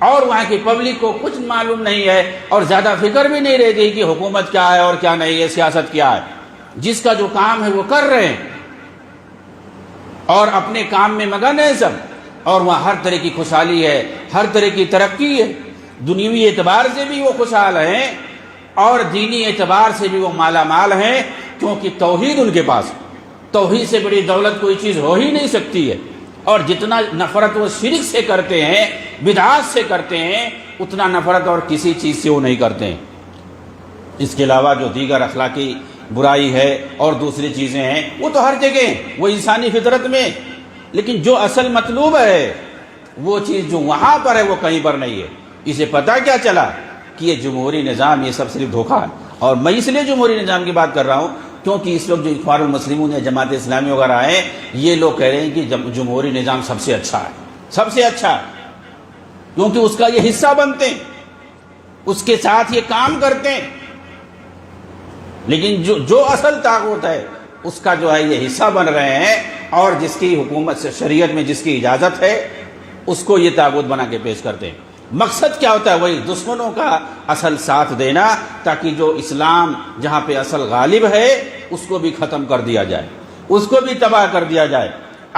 Speaker 1: اور وہاں کی پبلک کو کچھ معلوم نہیں ہے اور زیادہ فکر بھی نہیں رہتی کہ حکومت کیا ہے اور کیا نہیں ہے، سیاست کیا ہے۔ جس کا جو کام ہے وہ کر رہے ہیں اور اپنے کام میں مگن ہے سب، اور وہاں ہر طرح کی خوشحالی ہے، ہر طرح کی ترقی ہے، دنیوی اعتبار سے بھی وہ خوشحال ہیں اور دینی اعتبار سے بھی وہ مالا مال ہیں، کیونکہ توحید ان کے پاس، توحید سے بڑی دولت کوئی چیز ہو ہی نہیں سکتی ہے۔ اور جتنا نفرت وہ شرک سے کرتے ہیں، بدعات سے کرتے ہیں، اتنا نفرت اور کسی چیز سے وہ نہیں کرتے ہیں۔ اس کے علاوہ جو دیگر اخلاقی برائی ہے اور دوسری چیزیں ہیں وہ تو ہر جگہ ہیں، وہ انسانی فطرت میں، لیکن جو اصل مطلوب ہے وہ چیز جو وہاں پر ہے وہ کہیں پر نہیں ہے۔ اسے پتہ کیا چلا کہ یہ جمہوری نظام یہ سب صرف دھوکہ ہے۔ اور میں اس لیے جمہوری نظام کی بات کر رہا ہوں کیونکہ اس وقت جو اخوان المسلمون یا جماعت اسلامی وغیرہ ہیں، یہ لوگ کہہ رہے ہیں کہ جمہوری نظام سب سے اچھا ہے، سب سے اچھا ہے، کیونکہ اس کا یہ حصہ بنتے ہیں، اس کے ساتھ یہ کام کرتے ہیں۔ لیکن جو اصل طاقت ہے اس کا جو ہے یہ حصہ بن رہے ہیں، اور جس کی حکومت سے شریعت میں جس کی اجازت ہے اس کو یہ طاقت بنا کے پیش کرتے ہیں۔ مقصد کیا ہوتا ہے؟ وہی دشمنوں کا اصل ساتھ دینا، تاکہ جو اسلام جہاں پہ اصل غالب ہے اس کو بھی ختم کر دیا جائے، اس کو بھی تباہ کر دیا جائے۔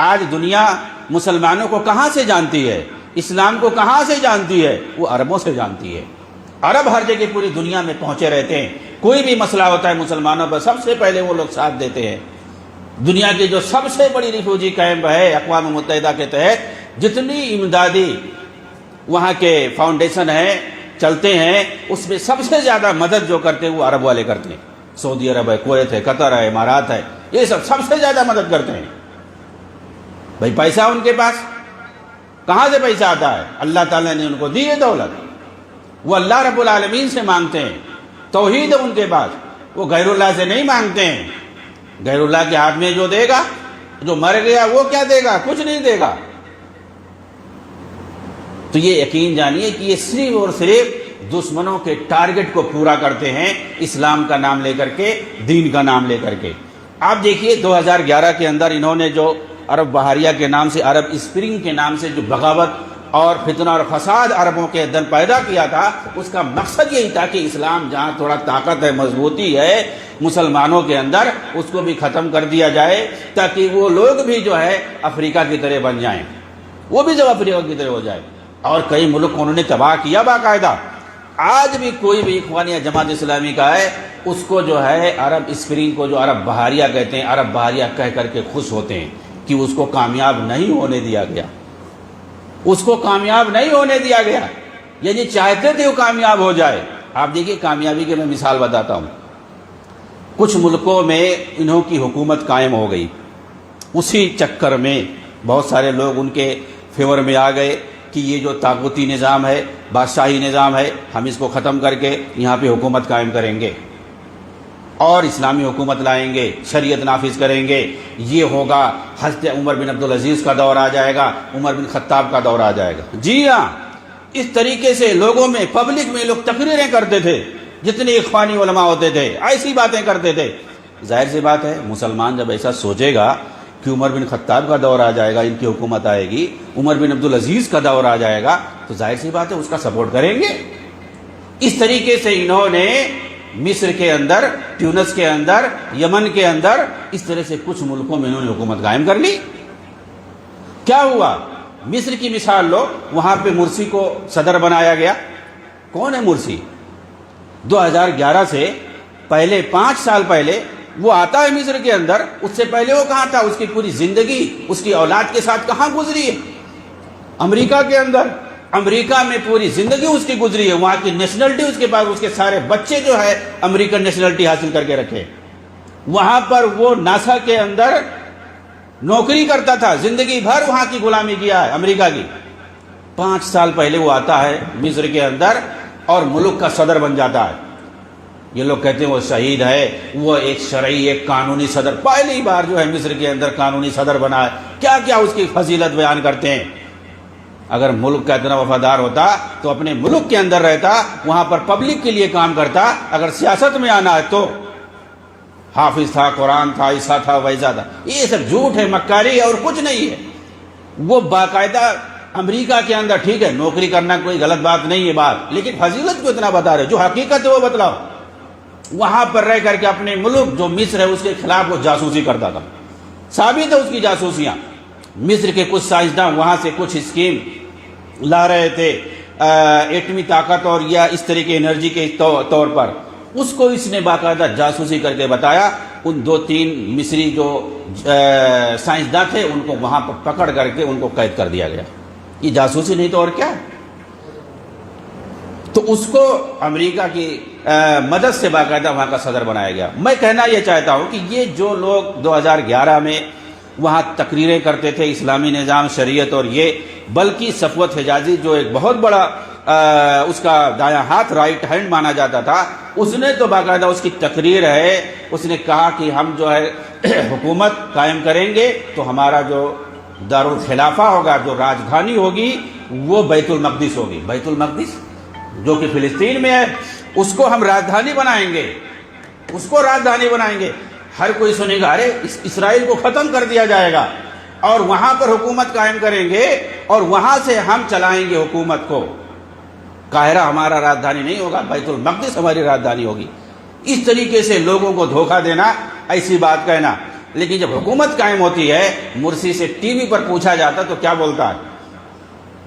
Speaker 1: آج دنیا مسلمانوں کو کہاں سے جانتی ہے، اسلام کو کہاں سے جانتی ہے؟ وہ عربوں سے جانتی ہے۔ عرب ہر جگہ پوری دنیا میں پہنچے رہتے ہیں، کوئی بھی مسئلہ ہوتا ہے مسلمانوں پر سب سے پہلے وہ لوگ ساتھ دیتے ہیں۔ دنیا کی جو سب سے بڑی ریفیوجی کیمپ ہے اقوام متحدہ کے تحت، جتنی امدادی وہاں کے فاؤنڈیشن ہیں چلتے ہیں، اس میں سب سے زیادہ مدد جو کرتے ہیں وہ عرب والے کرتے ہیں۔ سعودی عرب ہے، کویت ہے، قطر ہے، امارات ہے، یہ سب سے زیادہ مدد کرتے ہیں۔ بھائی پیسہ ان کے پاس، کہاں سے پیسہ آتا ہے؟ اللہ تعالیٰ نے ان کو دی ہے دولت، وہ اللہ رب العالمین سے مانگتے ہیں، توحید ہے ان کے پاس، وہ غیر اللہ سے نہیں مانگتے ہیں۔ غیر اللہ کے ہاتھ میں جو دے گا، جو مر گیا وہ کیا دے گا؟ کچھ نہیں دے گا۔ تو یہ یقین جانیے کہ یہ صرف اور صرف دشمنوں کے ٹارگٹ کو پورا کرتے ہیں، اسلام کا نام لے کر کے، دین کا نام لے کر کے۔ آپ دیکھیے 2011 کے اندر انہوں نے جو عرب بحاریہ کے نام سے، عرب اسپرنگ کے نام سے جو بغاوت اور فتنہ اور فساد عربوں کے اندر پیدا کیا تھا، اس کا مقصد یہی تھا کہ اسلام جہاں تھوڑا طاقت ہے، مضبوطی ہے مسلمانوں کے اندر، اس کو بھی ختم کر دیا جائے، تاکہ وہ لوگ بھی جو ہے افریقہ کی طرح بن جائیں، وہ بھی جب افریقہ کی طرح ہو جائے۔ اور کئی ملک انہوں نے تباہ کیا باقاعدہ۔ آج بھی کوئی بھی اخوان یا جماعت اسلامی کا ہے، اس کو جو ہے عرب اسپرنگ کو جو عرب بحاریہ کہتے ہیں، عرب بحاریہ کہہ کر کے خوش ہوتے ہیں کہ اس کو کامیاب نہیں ہونے دیا گیا، اس کو کامیاب نہیں ہونے دیا گیا، یعنی چاہتے تھے وہ کامیاب ہو جائے۔ آپ دیکھیے کامیابی کی میں مثال بتاتا ہوں، کچھ ملکوں میں انہوں کی حکومت قائم ہو گئی، اسی چکر میں بہت سارے لوگ ان کے فیور میں آ گئے کہ یہ جو طاغوتی نظام ہے، بادشاہی نظام ہے، ہم اس کو ختم کر کے یہاں پہ حکومت قائم کریں گے اور اسلامی حکومت لائیں گے، شریعت نافذ کریں گے، یہ ہوگا۔ حضرت عمر بن عبدالعزیز کا دور آ جائے گا، عمر بن خطاب کا دور آ جائے گا۔ جی ہاں، اس طریقے سے لوگوں میں، پبلک میں لوگ تقریریں کرتے تھے، جتنے اخوانی علماء ہوتے تھے ایسی باتیں کرتے تھے۔ ظاہر سی بات ہے مسلمان جب ایسا سوچے گا کہ عمر بن خطاب کا دور آ جائے گا، ان کی حکومت آئے گی، عمر بن عبدالعزیز کا دور آ جائے گا، تو ظاہر سی بات ہے اس کا سپورٹ کریں گے۔ اس طریقے سے انہوں نے مصر کے اندر، ٹیونس کے اندر، یمن کے اندر، اس طرح سے کچھ ملکوں میں انہوں نے حکومت قائم کر لی۔ کیا ہوا؟ مصر کی مثال لو، وہاں پہ مرسی کو صدر بنایا گیا۔ کون ہے مرسی؟ 2011 سے پہلے 5 سال پہلے وہ آتا ہے مصر کے اندر، اس سے پہلے وہ کہاں تھا؟ اس کی پوری زندگی اس کی اولاد کے ساتھ کہاں گزری ہے؟ امریکہ کے اندر۔ امریکہ میں پوری زندگی اس کی گزری ہے، وہاں کی نیشنلٹی اس کے پاس، اس کے سارے بچے جو ہے امریکن نیشنلٹی حاصل کر کے رکھے۔ وہاں پر وہ ناسا کے اندر نوکری کرتا تھا، زندگی بھر وہاں کی غلامی کیا ہے امریکہ کی۔ 5 سال پہلے وہ آتا ہے مصر کے اندر اور ملک کا صدر بن جاتا ہے۔ یہ لوگ کہتے ہیں وہ شہید ہے، وہ ایک شرعی، ایک قانونی صدر، پہلی بار جو ہے مصر کے اندر قانونی صدر بنا ہے۔ کیا کیا اس کی فضیلت بیان کرتے ہیں۔ اگر ملک کا اتنا وفادار ہوتا تو اپنے ملک کے اندر رہتا، وہاں پر پبلک کے لیے کام کرتا۔ اگر سیاست میں آنا ہے تو حافظ تھا، قرآن تھا، ایسا تھا، ویسا تھا، یہ سب جھوٹ ہے، مکاری ہے اور کچھ نہیں ہے۔ وہ باقاعدہ امریکہ کے اندر، ٹھیک ہے نوکری کرنا کوئی غلط بات نہیں ہے بات، لیکن فضیلت کو اتنا بتا رہے، جو حقیقت ہے وہ بتلاؤ۔ وہاں پر رہ کر کے اپنے ملک جو مصر ہے اس کے خلاف وہ جاسوسی کرتا تھا، ثابت ہے اس کی جاسوسیاں۔ مصر کے کچھ سائنسداں وہاں سے کچھ اسکیم لا رہے تھے ایٹمی طاقت اور یا اس طرح کی انرجی کے طور پر، اس کو اس نے باقاعدہ جاسوسی کر کے بتایا۔ ان 2-3 مصری جو سائنسداں تھے ان کو وہاں پر پکڑ کر کے ان کو قید کر دیا گیا۔ یہ جاسوسی نہیں تو اور کیا ہے؟ تو اس کو امریکہ کی مدد سے باقاعدہ وہاں کا صدر بنایا گیا۔ میں کہنا یہ چاہتا ہوں کہ یہ جو لوگ 2011 میں وہاں تقریریں کرتے تھے اسلامی نظام، شریعت اور یہ، بلکہ صفوت حجازی جو ایک بہت بڑا اس کا دایاں ہاتھ، رائٹ ہینڈ مانا جاتا تھا، اس نے تو باقاعدہ اس کی تقریر ہے، اس نے کہا کہ ہم جو ہے حکومت قائم کریں گے تو ہمارا جو دارالخلافہ ہوگا، جو راجدھانی ہوگی وہ بیت المقدس ہوگی۔ بیت المقدس جو کہ فلسطین میں ہے، اس کو ہم راجدھانی بنائیں گے، اس کو راجدھانی بنائیں گے۔ ہر کوئی سنے گا ارے اسرائیل کو ختم کر دیا جائے گا اور وہاں پر حکومت قائم کریں گے اور وہاں سے ہم چلائیں گے حکومت کو۔ قاہرہ ہمارا راجدھانی نہیں ہوگا، بیت المقدس ہماری راجدھانی ہوگی۔ اس طریقے سے لوگوں کو دھوکہ دینا، ایسی بات کہنا۔ لیکن جب حکومت قائم ہوتی ہے، مرسی سے ٹی وی پر پوچھا جاتا تو کیا بولتا ہے؟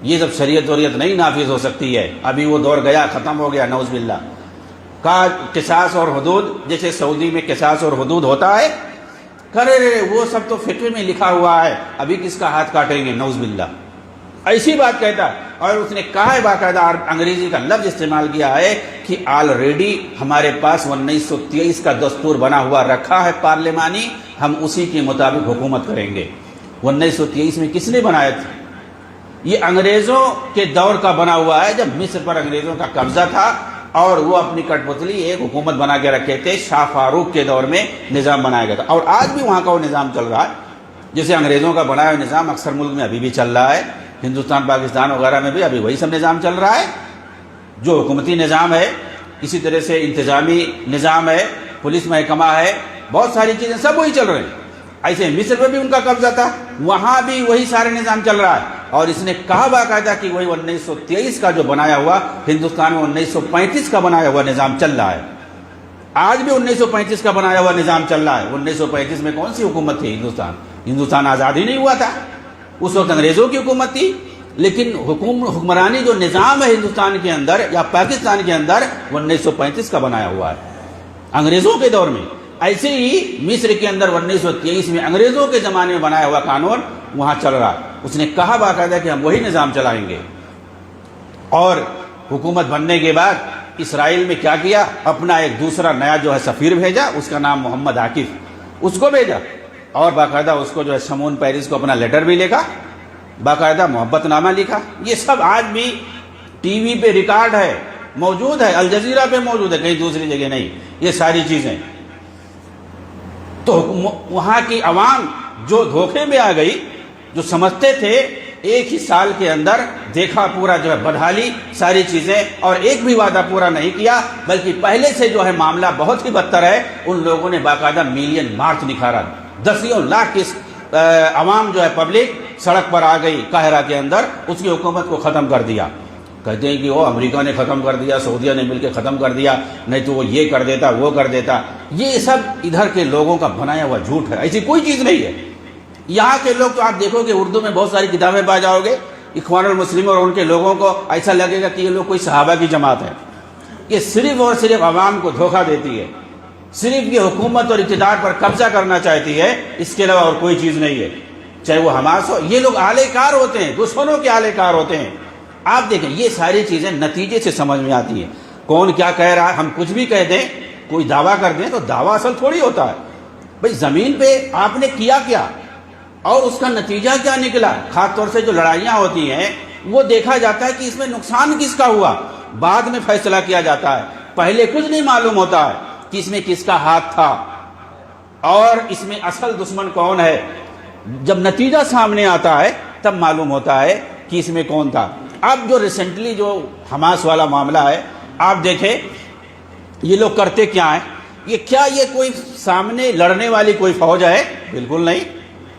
Speaker 1: یہ سب شریعت وریعت نہیں نافذ ہو سکتی ہے، ابھی وہ دور گیا، ختم ہو گیا، نعوذ باللہ۔ کا قصاص اور حدود، جیسے سعودی میں قصاص اور حدود ہوتا ہے، کرے وہ سب تو فتوے میں لکھا ہوا ہے، ابھی کس کا ہاتھ کاٹیں گے، نعوذ باللہ۔ ایسی بات کہتا ہے۔ اور اس نے کہا ہے باقاعدہ، انگریزی کا لفظ استعمال کیا ہے کہ آلریڈی ہمارے پاس 1923 کا دستور بنا ہوا رکھا ہے پارلیمانی، ہم اسی کے مطابق حکومت کریں گے۔ 1923 میں کس نے بنایا تھا؟ یہ انگریزوں کے دور کا بنا ہوا ہے، جب مصر پر انگریزوں کا قبضہ تھا اور وہ اپنی کٹ پتلی ایک حکومت بنا کے رکھے تھے۔ شاہ فاروق کے دور میں نظام بنایا گیا تھا، اور آج بھی وہاں کا وہ نظام چل رہا ہے، جیسے انگریزوں کا بنایا ہوا نظام اکثر ملک میں ابھی بھی چل رہا ہے۔ ہندوستان، پاکستان وغیرہ میں بھی ابھی وہی سب نظام چل رہا ہے، جو حکومتی نظام ہے، اسی طرح سے انتظامی نظام ہے، پولیس محکمہ ہے، بہت ساری چیزیں سب وہی چل رہے ہیں۔ ایسے مصر میں بھی ان کا قبضہ تھا، وہاں بھی وہی سارے نظام چل رہا ہے، اور اس نے کہا باقاعدہ کہ وہی 1923 کا جو بنایا ہوا، ہندوستان میں 1935 کا بنایا ہوا نظام چل رہا ہے۔ آج بھی 1935 کا بنایا ہوا نظام چل رہا ہے۔ 1935 میں کون سی حکومت تھی؟ ہندوستان آزاد ہی نہیں ہوا تھا، اس وقت انگریزوں کی حکومت تھی، لیکن حکمرانی جو نظام ہے ہندوستان کے اندر یا پاکستان کے اندر، وہ 1935 کا بنایا ہوا ہے انگریزوں کے دور میں۔ ایسے ہی مصر کے اندر 1923 میں انگریزوں کے زمانے میں بنایا ہوا قانون وہاں چل رہا ہے۔ اس نے کہا باقاعدہ کہ ہم وہی نظام چلائیں گے، اور حکومت بننے کے بعد اسرائیل میں کیا کیا، اپنا ایک دوسرا نیا جو ہے سفیر بھیجا، اس کا نام محمد عاکف، اس کو بھیجا، اور باقاعدہ اس کو جو ہے شمون پیرس کو اپنا لیٹر بھی لکھا، باقاعدہ محبت نامہ لکھا۔ یہ سب آج بھی ٹی وی پہ ریکارڈ ہے، موجود ہے، الجزیرہ پہ موجود ہے، کہیں دوسری جگہ نہیں، یہ ساری چیزیں۔ تو وہاں کی عوام جو دھوکے میں آ گئی، جو سمجھتے تھے ایک ہی سال کے اندر دیکھا پورا جو ہے بدحالی ساری چیزیں، اور ایک بھی وعدہ پورا نہیں کیا، بلکہ پہلے سے جو ہے معاملہ بہت ہی بدتر ہے۔ ان لوگوں نے باقاعدہ میلین مارچ نکالا، دسیوں لاکھ کی عوام جو ہے پبلک سڑک پر آ گئی قاہرہ کے اندر، اس کی حکومت کو ختم کر دیا۔ کہتے ہیں کہ وہ امریکہ نے ختم کر دیا، سعودیہ نے مل کے ختم کر دیا، نہیں تو وہ یہ کر دیتا، وہ کر دیتا۔ یہ سب ادھر کے لوگوں کا بنایا ہوا جھوٹ ہے، ایسی کوئی چیز نہیں ہے۔ یہاں کے لوگ تو آپ دیکھو کہ اردو میں بہت ساری کتابیں پا جاؤ گے، اخوان المسلمین اور ان کے لوگوں کو ایسا لگے گا کہ یہ لوگ کوئی صحابہ کی جماعت ہے۔ یہ صرف اور صرف عوام کو دھوکہ دیتی ہے، صرف یہ حکومت اور اقتدار پر قبضہ کرنا چاہتی ہے، اس کے علاوہ اور کوئی چیز نہیں ہے۔ چاہے وہ حماس ہو، یہ لوگ اعلی کار ہوتے ہیں، دشمنوں کے اعلی کار ہوتے ہیں۔ آپ دیکھیں یہ ساری چیزیں نتیجے سے سمجھ میں آتی ہیں۔ کون کیا کہہ رہا ہے، ہم کچھ بھی کہہ دیں، کوئی دعویٰ کر دیں تو دعویٰ اصل تھوڑی ہوتا ہے۔ بھئی زمین پہ آپ نے کیا کیا اور اس کا نتیجہ کیا نکلا۔ خاص طور سے جو لڑائیاں ہوتی ہیں وہ دیکھا جاتا ہے کہ اس میں نقصان کس کا ہوا، بعد میں فیصلہ کیا جاتا ہے، پہلے کچھ نہیں معلوم ہوتا ہے کہ اس میں کس کا ہاتھ تھا اور اس میں اصل دشمن کون ہے۔ جب نتیجہ سامنے آتا ہے تب معلوم ہوتا ہے کہ اس میں کون تھا۔ اب جو ریسنٹلی جو حماس والا معاملہ ہے، آپ دیکھیں یہ لوگ کرتے کیا ہیں، یہ کوئی سامنے لڑنے والی کوئی فوج ہے؟ بالکل نہیں،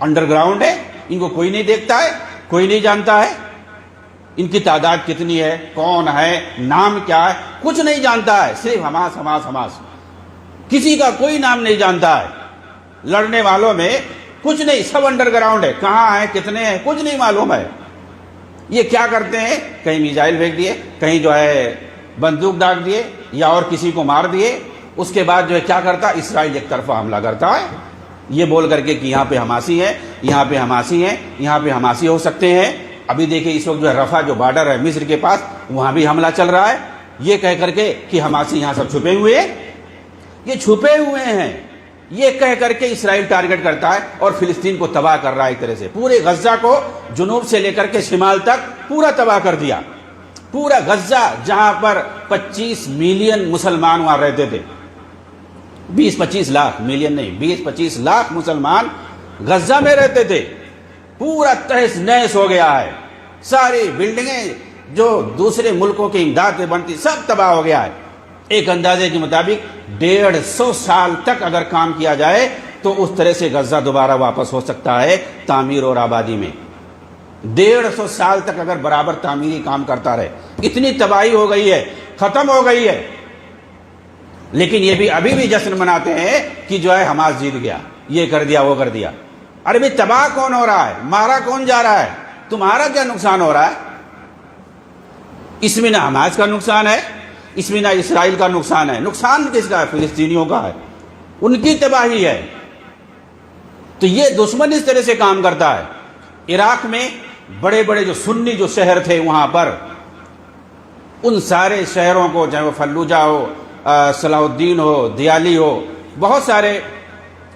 Speaker 1: انڈر گراؤنڈ ہے، ان کو کوئی نہیں دیکھتا ہے، کوئی نہیں جانتا ہے ان کی تعداد کتنی ہے، کون ہے، نام کیا ہے، کچھ نہیں جانتا ہے، صرف حماس حماس حماس، کسی کا کوئی نام نہیں جانتا ہے۔ لڑنے والوں میں کچھ نہیں، سب انڈر گراؤنڈ ہے، کہاں ہے، کتنے ہیں، کچھ نہیں معلوم ہے۔ یہ کیا کرتے ہیں، کہیں میزائل پھینک دیے، کہیں جو ہے بندوق داغ دیے یا اور کسی کو مار دیے، اس کے بعد جو ہے کیا کرتا، اسرائیل ایک طرفہ حملہ کرتا ہے، یہ بول کر کے کہ یہاں پہ حماسی ہے، یہاں پہ حماسی ہیں، یہاں پہ حماسی ہو سکتے ہیں۔ ابھی دیکھیں اس وقت جو ہے رفح جو بارڈر ہے مصر کے پاس، وہاں بھی حملہ چل رہا ہے، یہ کہہ کر کے کہ حماسی یہاں سب چھپے ہوئے ہیں، یہ چھپے ہوئے ہیں، یہ کہہ کر کے اسرائیل ٹارگٹ کرتا ہے اور فلسطین کو تباہ کر رہا ہے۔ ایک طرح سے پورے غزہ کو جنوب سے لے کر کے شمال تک پورا تباہ کر دیا، پورا غزہ جہاں پر 25 ملین مسلمان وہاں رہتے تھے، 20-25 لاکھ، ملین نہیں، 20-25 لاکھ مسلمان غزہ میں رہتے تھے، پورا تہس نہس ہو گیا ہے۔ ساری بلڈنگیں جو دوسرے ملکوں کی امداد پہ بنتی سب تباہ ہو گیا ہے۔ ایک اندازے کے مطابق 150 سال تک اگر کام کیا جائے تو اس طرح سے غزہ دوبارہ واپس ہو سکتا ہے تعمیر اور آبادی میں۔ 150 سال تک اگر برابر تعمیری کام کرتا رہے، اتنی تباہی ہو گئی ہے، ختم ہو گئی ہے۔ لیکن یہ بھی ابھی بھی جشن مناتے ہیں کہ جو ہے حماس جیت گیا، یہ کر دیا، وہ کر دیا۔ ارے بھی تباہ کون ہو رہا ہے، مارا کون جا رہا ہے، تمہارا کیا نقصان ہو رہا ہے؟ اس میں نہ حماس کا نقصان ہے، اس میں نہ اسرائیل کا نقصان ہے، نقصان کس کا ہے؟ فلسطینیوں کا ہے، ان کی تباہی ہے۔ تو یہ دشمن اس طرح سے کام کرتا ہے۔ عراق میں بڑے بڑے جو سنی جو شہر تھے وہاں پر، ان سارے شہروں کو، چاہے وہ فلوجہ ہو، صلاح الدین ہو، دیالی ہو، بہت سارے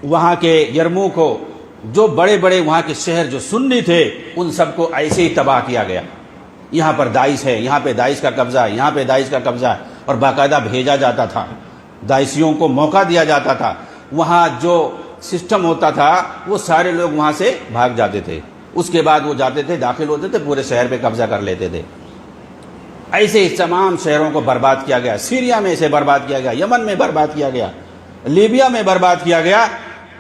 Speaker 1: وہاں کے یرموک ہو، جو بڑے بڑے وہاں کے شہر جو سنی تھے ان سب کو ایسے ہی تباہ کیا گیا. یہاں پر داعش ہے، یہاں پہ داعش کا قبضہ ہے، یہاں پہ داعش کا قبضہ ہے، اور باقاعدہ بھیجا جاتا تھا، داعشیوں کو موقع دیا جاتا تھا. وہاں جو سسٹم ہوتا تھا وہ سارے لوگ وہاں سے بھاگ جاتے تھے، اس کے بعد وہ جاتے تھے، داخل ہوتے تھے، پورے شہر پہ قبضہ کر لیتے تھے. ایسے ہی تمام شہروں کو برباد کیا گیا. سیریا میں اسے برباد کیا گیا، یمن میں برباد کیا گیا، لیبیا میں برباد کیا گیا.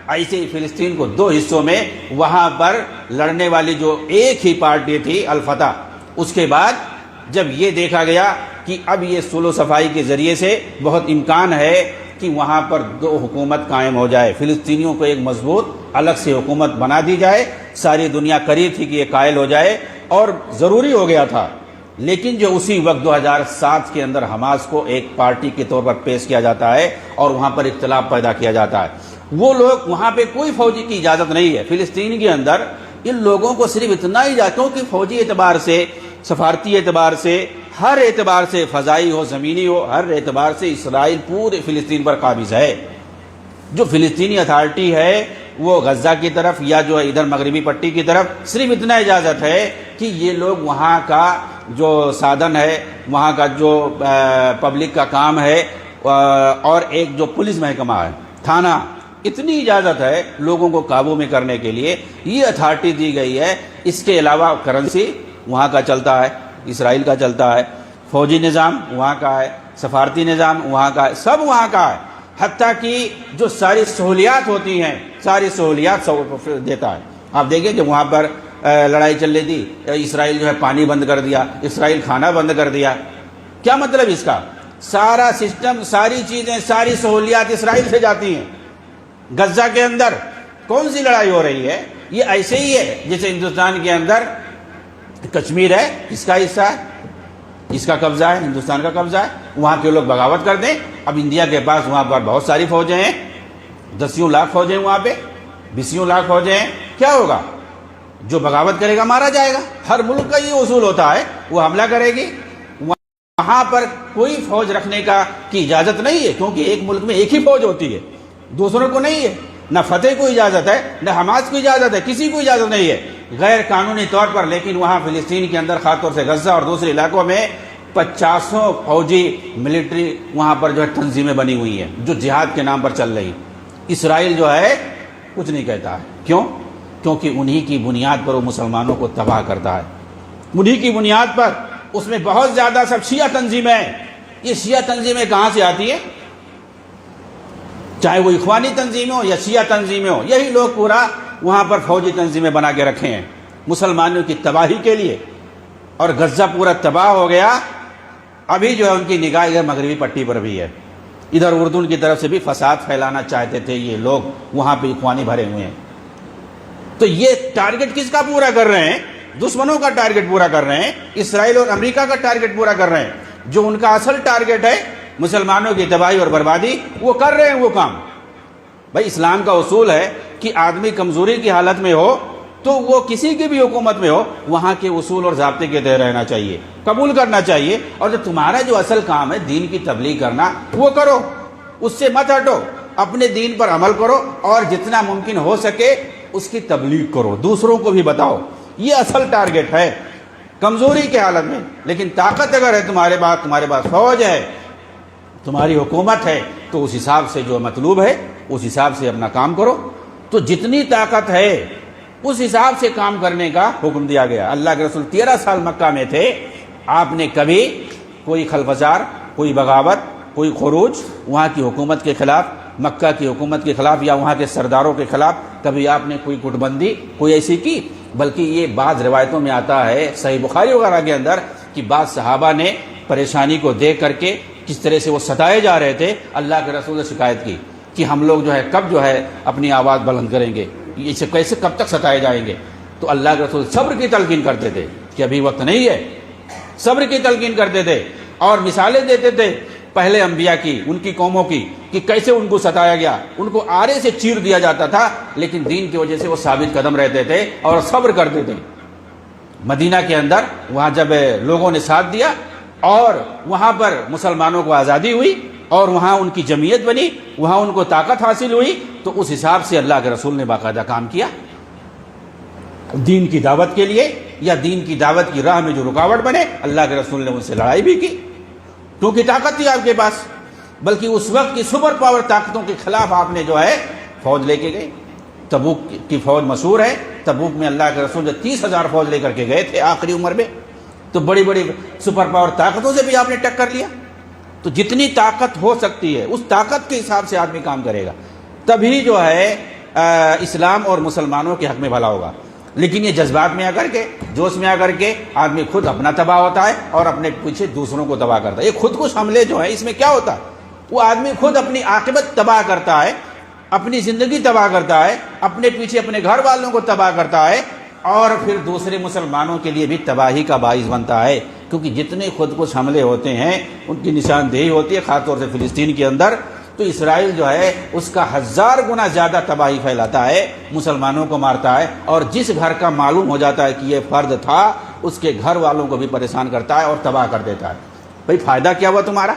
Speaker 1: ایسے ہی فلسطین کو دو حصوں میں، وہاں پر لڑنے والی جو ایک ہی پارٹی تھی الفتح، اس کے بعد جب یہ دیکھا گیا کہ اب یہ صلح و صفائی کے ذریعے سے بہت امکان ہے کہ وہاں پر دو حکومت قائم ہو جائے، فلسطینیوں کو ایک مضبوط الگ سے حکومت بنا دی جائے. ساری دنیا قریب تھی کہ یہ قائل ہو جائے اور ضروری ہو گیا تھا. لیکن جو اسی وقت 2007 کے اندر حماس کو ایک پارٹی کے طور پر پیش کیا جاتا ہے اور وہاں پر اختلاف پیدا کیا جاتا ہے. وہ لوگ وہاں پہ کوئی فوجی کی اجازت نہیں ہے. فلسطین کے اندر ان لوگوں کو صرف اتنا ہی کیونکہ فوجی اعتبار سے، سفارتی اعتبار سے، ہر اعتبار سے، فضائی ہو، زمینی ہو، ہر اعتبار سے اسرائیل پورے فلسطین پر قابض ہے. جو فلسطینی اتھارٹی ہے وہ غزہ کی طرف یا جو ادھر مغربی پٹی کی طرف صرف اتنا اجازت ہے کہ یہ لوگ وہاں کا جو سادن ہے، وہاں کا جو پبلک کا کام ہے، اور ایک جو پولیس محکمہ ہے، تھانہ، اتنی اجازت ہے لوگوں کو قابو میں کرنے کے لیے، یہ اتھارٹی دی گئی ہے. اس کے علاوہ کرنسی وہاں کا چلتا ہے، اسرائیل کا چلتا ہے، فوجی نظام وہاں کا ہے، سفارتی نظام وہاں کا ہے، سب وہاں کا ہے. حتیٰ کہ جو ساری سہولیات ہوتی ہیں ساری سہولیات دیتا ہے. آپ دیکھیں کہ وہاں پر لڑائی چل رہی تھی، اسرائیل جو ہے پانی بند کر دیا، اسرائیل کھانا بند کر دیا. کیا مطلب اس کا؟ سارا سسٹم، ساری چیزیں، ساری سہولیات اسرائیل سے جاتی ہیں. غزہ کے اندر کون سی لڑائی ہو رہی ہے؟ یہ ایسے ہی ہے جیسے ہندوستان کے اندر کشمیر ہے، اس کا حصہ ہے، اس کا قبضہ ہے، ہندوستان کا قبضہ ہے. وہاں کے لوگ بغاوت کر دیں. اب انڈیا کے پاس وہاں پر بہت ساری فوجیں ہیں، 10 لاکھ فوجیں وہاں پہ، 20 لاکھ فوجیں ہیں. کیا ہوگا؟ جو بغاوت کرے گا مارا جائے گا. ہر ملک کا یہ اصول ہوتا ہے، وہ حملہ کرے گی. وہاں پر کوئی فوج رکھنے کی اجازت نہیں ہے، کیونکہ ایک ملک میں ایک ہی فوج ہوتی ہے، دوسروں کو نہیں ہے. نہ فتح کو اجازت ہے، نہ حماس کو اجازت ہے، کسی کو اجازت نہیں ہے غیر قانونی طور پر. لیکن وہاں فلسطین کے اندر، خاص طور سے غزہ اور دوسرے علاقوں میں 50 فوجی ملٹری وہاں پر جو ہے تنظیمیں بنی ہوئی ہیں جو جہاد کے نام پر چل رہی ہیں. اسرائیل جو ہے کچھ نہیں کہتا ہے. کیوں؟ کیونکہ انہی کی بنیاد پر وہ مسلمانوں کو تباہ کرتا ہے. انہی کی بنیاد پر. اس میں بہت زیادہ سب شیعہ تنظیمیں ہیں. یہ شیعہ تنظیمیں کہاں سے آتی ہیں؟ چاہے وہ اخوانی تنظیمیں ہو یا شیعہ تنظیمیں ہو، یہی لوگ پورا وہاں پر فوجی تنظیمیں بنا کے رکھے ہیں مسلمانوں کی تباہی کے لیے. اور غزہ پورا تباہ ہو گیا. ابھی جو ہے ان کی نگاہ ادھر مغربی پٹی پر بھی ہے. ادھر اردن کی طرف سے بھی فساد پھیلانا چاہتے تھے یہ لوگ، وہاں پہ اخوانی بھرے ہوئے ہیں. تو یہ ٹارگٹ کس کا پورا کر رہے ہیں؟ دشمنوں کا ٹارگٹ پورا کر رہے ہیں. اسرائیل اور امریکہ کا ٹارگٹ پورا کر رہے ہیں. جو ان کا اصل ٹارگٹ ہے مسلمانوں کی تباہی اور بربادی، وہ کر رہے ہیں وہ کام. بھائی اسلام کا اصول ہے کہ آدمی کمزوری کی حالت میں ہو تو وہ کسی کی بھی حکومت میں ہو، وہاں کے اصول اور ضابطے کے تحت رہنا چاہیے، قبول کرنا چاہیے. اور جو تمہارا جو اصل کام ہے دین کی تبلیغ کرنا، وہ کرو، اس سے مت ہٹو. اپنے دین پر عمل کرو اور جتنا ممکن ہو سکے اس کی تبلیغ کرو، دوسروں کو بھی بتاؤ. یہ اصل ٹارگٹ ہے کمزوری کے حالت میں. لیکن طاقت اگر ہے تمہارے پاس فوج ہے، تمہاری حکومت ہے، تو اس حساب سے جو مطلوب ہے اس حساب سے اپنا کام کرو. تو جتنی طاقت ہے اس حساب سے کام کرنے کا حکم دیا گیا. اللہ کے رسول 13 سال مکہ میں تھے. آپ نے کبھی کوئی خلفزار، کوئی بغاوت، کوئی خروج وہاں کی حکومت کے خلاف، مکہ کی حکومت کے خلاف یا وہاں کے سرداروں کے خلاف کبھی آپ نے کوئی گٹ بندی کوئی ایسی کی؟ بلکہ یہ بعض روایتوں میں آتا ہے صحیح بخاری وغیرہ کے اندر کہ بعض صحابہ نے پریشانی کو دیکھ کر کے کس طرح سے وہ ستائے جا رہے تھے، اللہ کے رسول نے شکایت کی کہ ہم لوگ جو ہے کب جو ہے اپنی آواز بلند کریں گے، اسے کیسے کب تک ستائے جائیں گے. تو اللہ کے رسول صبر کی تلقین کرتے تھے کہ ابھی وقت نہیں ہے. صبر کی تلقین کرتے تھے اور مثالیں دیتے تھے پہلے انبیاء کی، ان کی قوموں کی، کہ کیسے ان کو ستایا گیا. ان کو آرے سے چیر دیا جاتا تھا لیکن دین کی وجہ سے وہ ثابت قدم رہتے تھے اور صبر کرتے تھے. مدینہ کے اندر وہاں جب لوگوں نے ساتھ دیا اور وہاں پر مسلمانوں کو آزادی ہوئی اور وہاں ان کی جمعیت بنی، وہاں ان کو طاقت حاصل ہوئی، تو اس حساب سے اللہ کے رسول نے باقاعدہ کام کیا. دین کی دعوت کے لیے یا دین کی دعوت کی راہ میں جو رکاوٹ بنے، اللہ کے رسول نے ان سے لڑائی بھی کی کیونکہ طاقت تھی آپ کے پاس، بلکہ اس وقت کی سپر پاور طاقتوں کے خلاف آپ نے جو ہے فوج لے کے گئے۔ تبوک کی فوج مشہور ہے، تبوک میں اللہ کے رسول جو 30,000 فوج لے کر کے گئے تھے آخری عمر میں، تو بڑی بڑی سپر پاور طاقتوں سے بھی آپ نے ٹکر لیا۔ تو جتنی طاقت ہو سکتی ہے اس طاقت کے حساب سے آدمی کام کرے گا، تبھی جو ہے اسلام اور مسلمانوں کے حق میں بھلا ہوگا۔ لیکن یہ جذبات میں آ کر کے، جوش میں آ کر کے آدمی خود اپنا تباہ ہوتا ہے اور اپنے پیچھے دوسروں کو تباہ کرتا ہے۔ یہ خود کش حملے جو ہیں اس میں کیا ہوتا ہے، وہ آدمی خود اپنی عاقبت تباہ کرتا ہے، اپنی زندگی تباہ کرتا ہے، اپنے پیچھے اپنے گھر والوں کو تباہ کرتا ہے، اور پھر دوسرے مسلمانوں کے لیے بھی تباہی کا باعث بنتا ہے، کیونکہ جتنے خود کش حملے ہوتے ہیں ان کی نشاندہی ہوتی ہے، خاص طور سے فلسطین کے اندر، تو اسرائیل جو ہے اس کا 1000 گنا زیادہ تباہی پھیلاتا ہے، مسلمانوں کو مارتا ہے، اور جس گھر کا معلوم ہو جاتا ہے کہ یہ فرد تھا اس کے گھر والوں کو بھی پریشان کرتا ہے اور تباہ کر دیتا ہے۔ بھئی فائدہ کیا ہوا تمہارا؟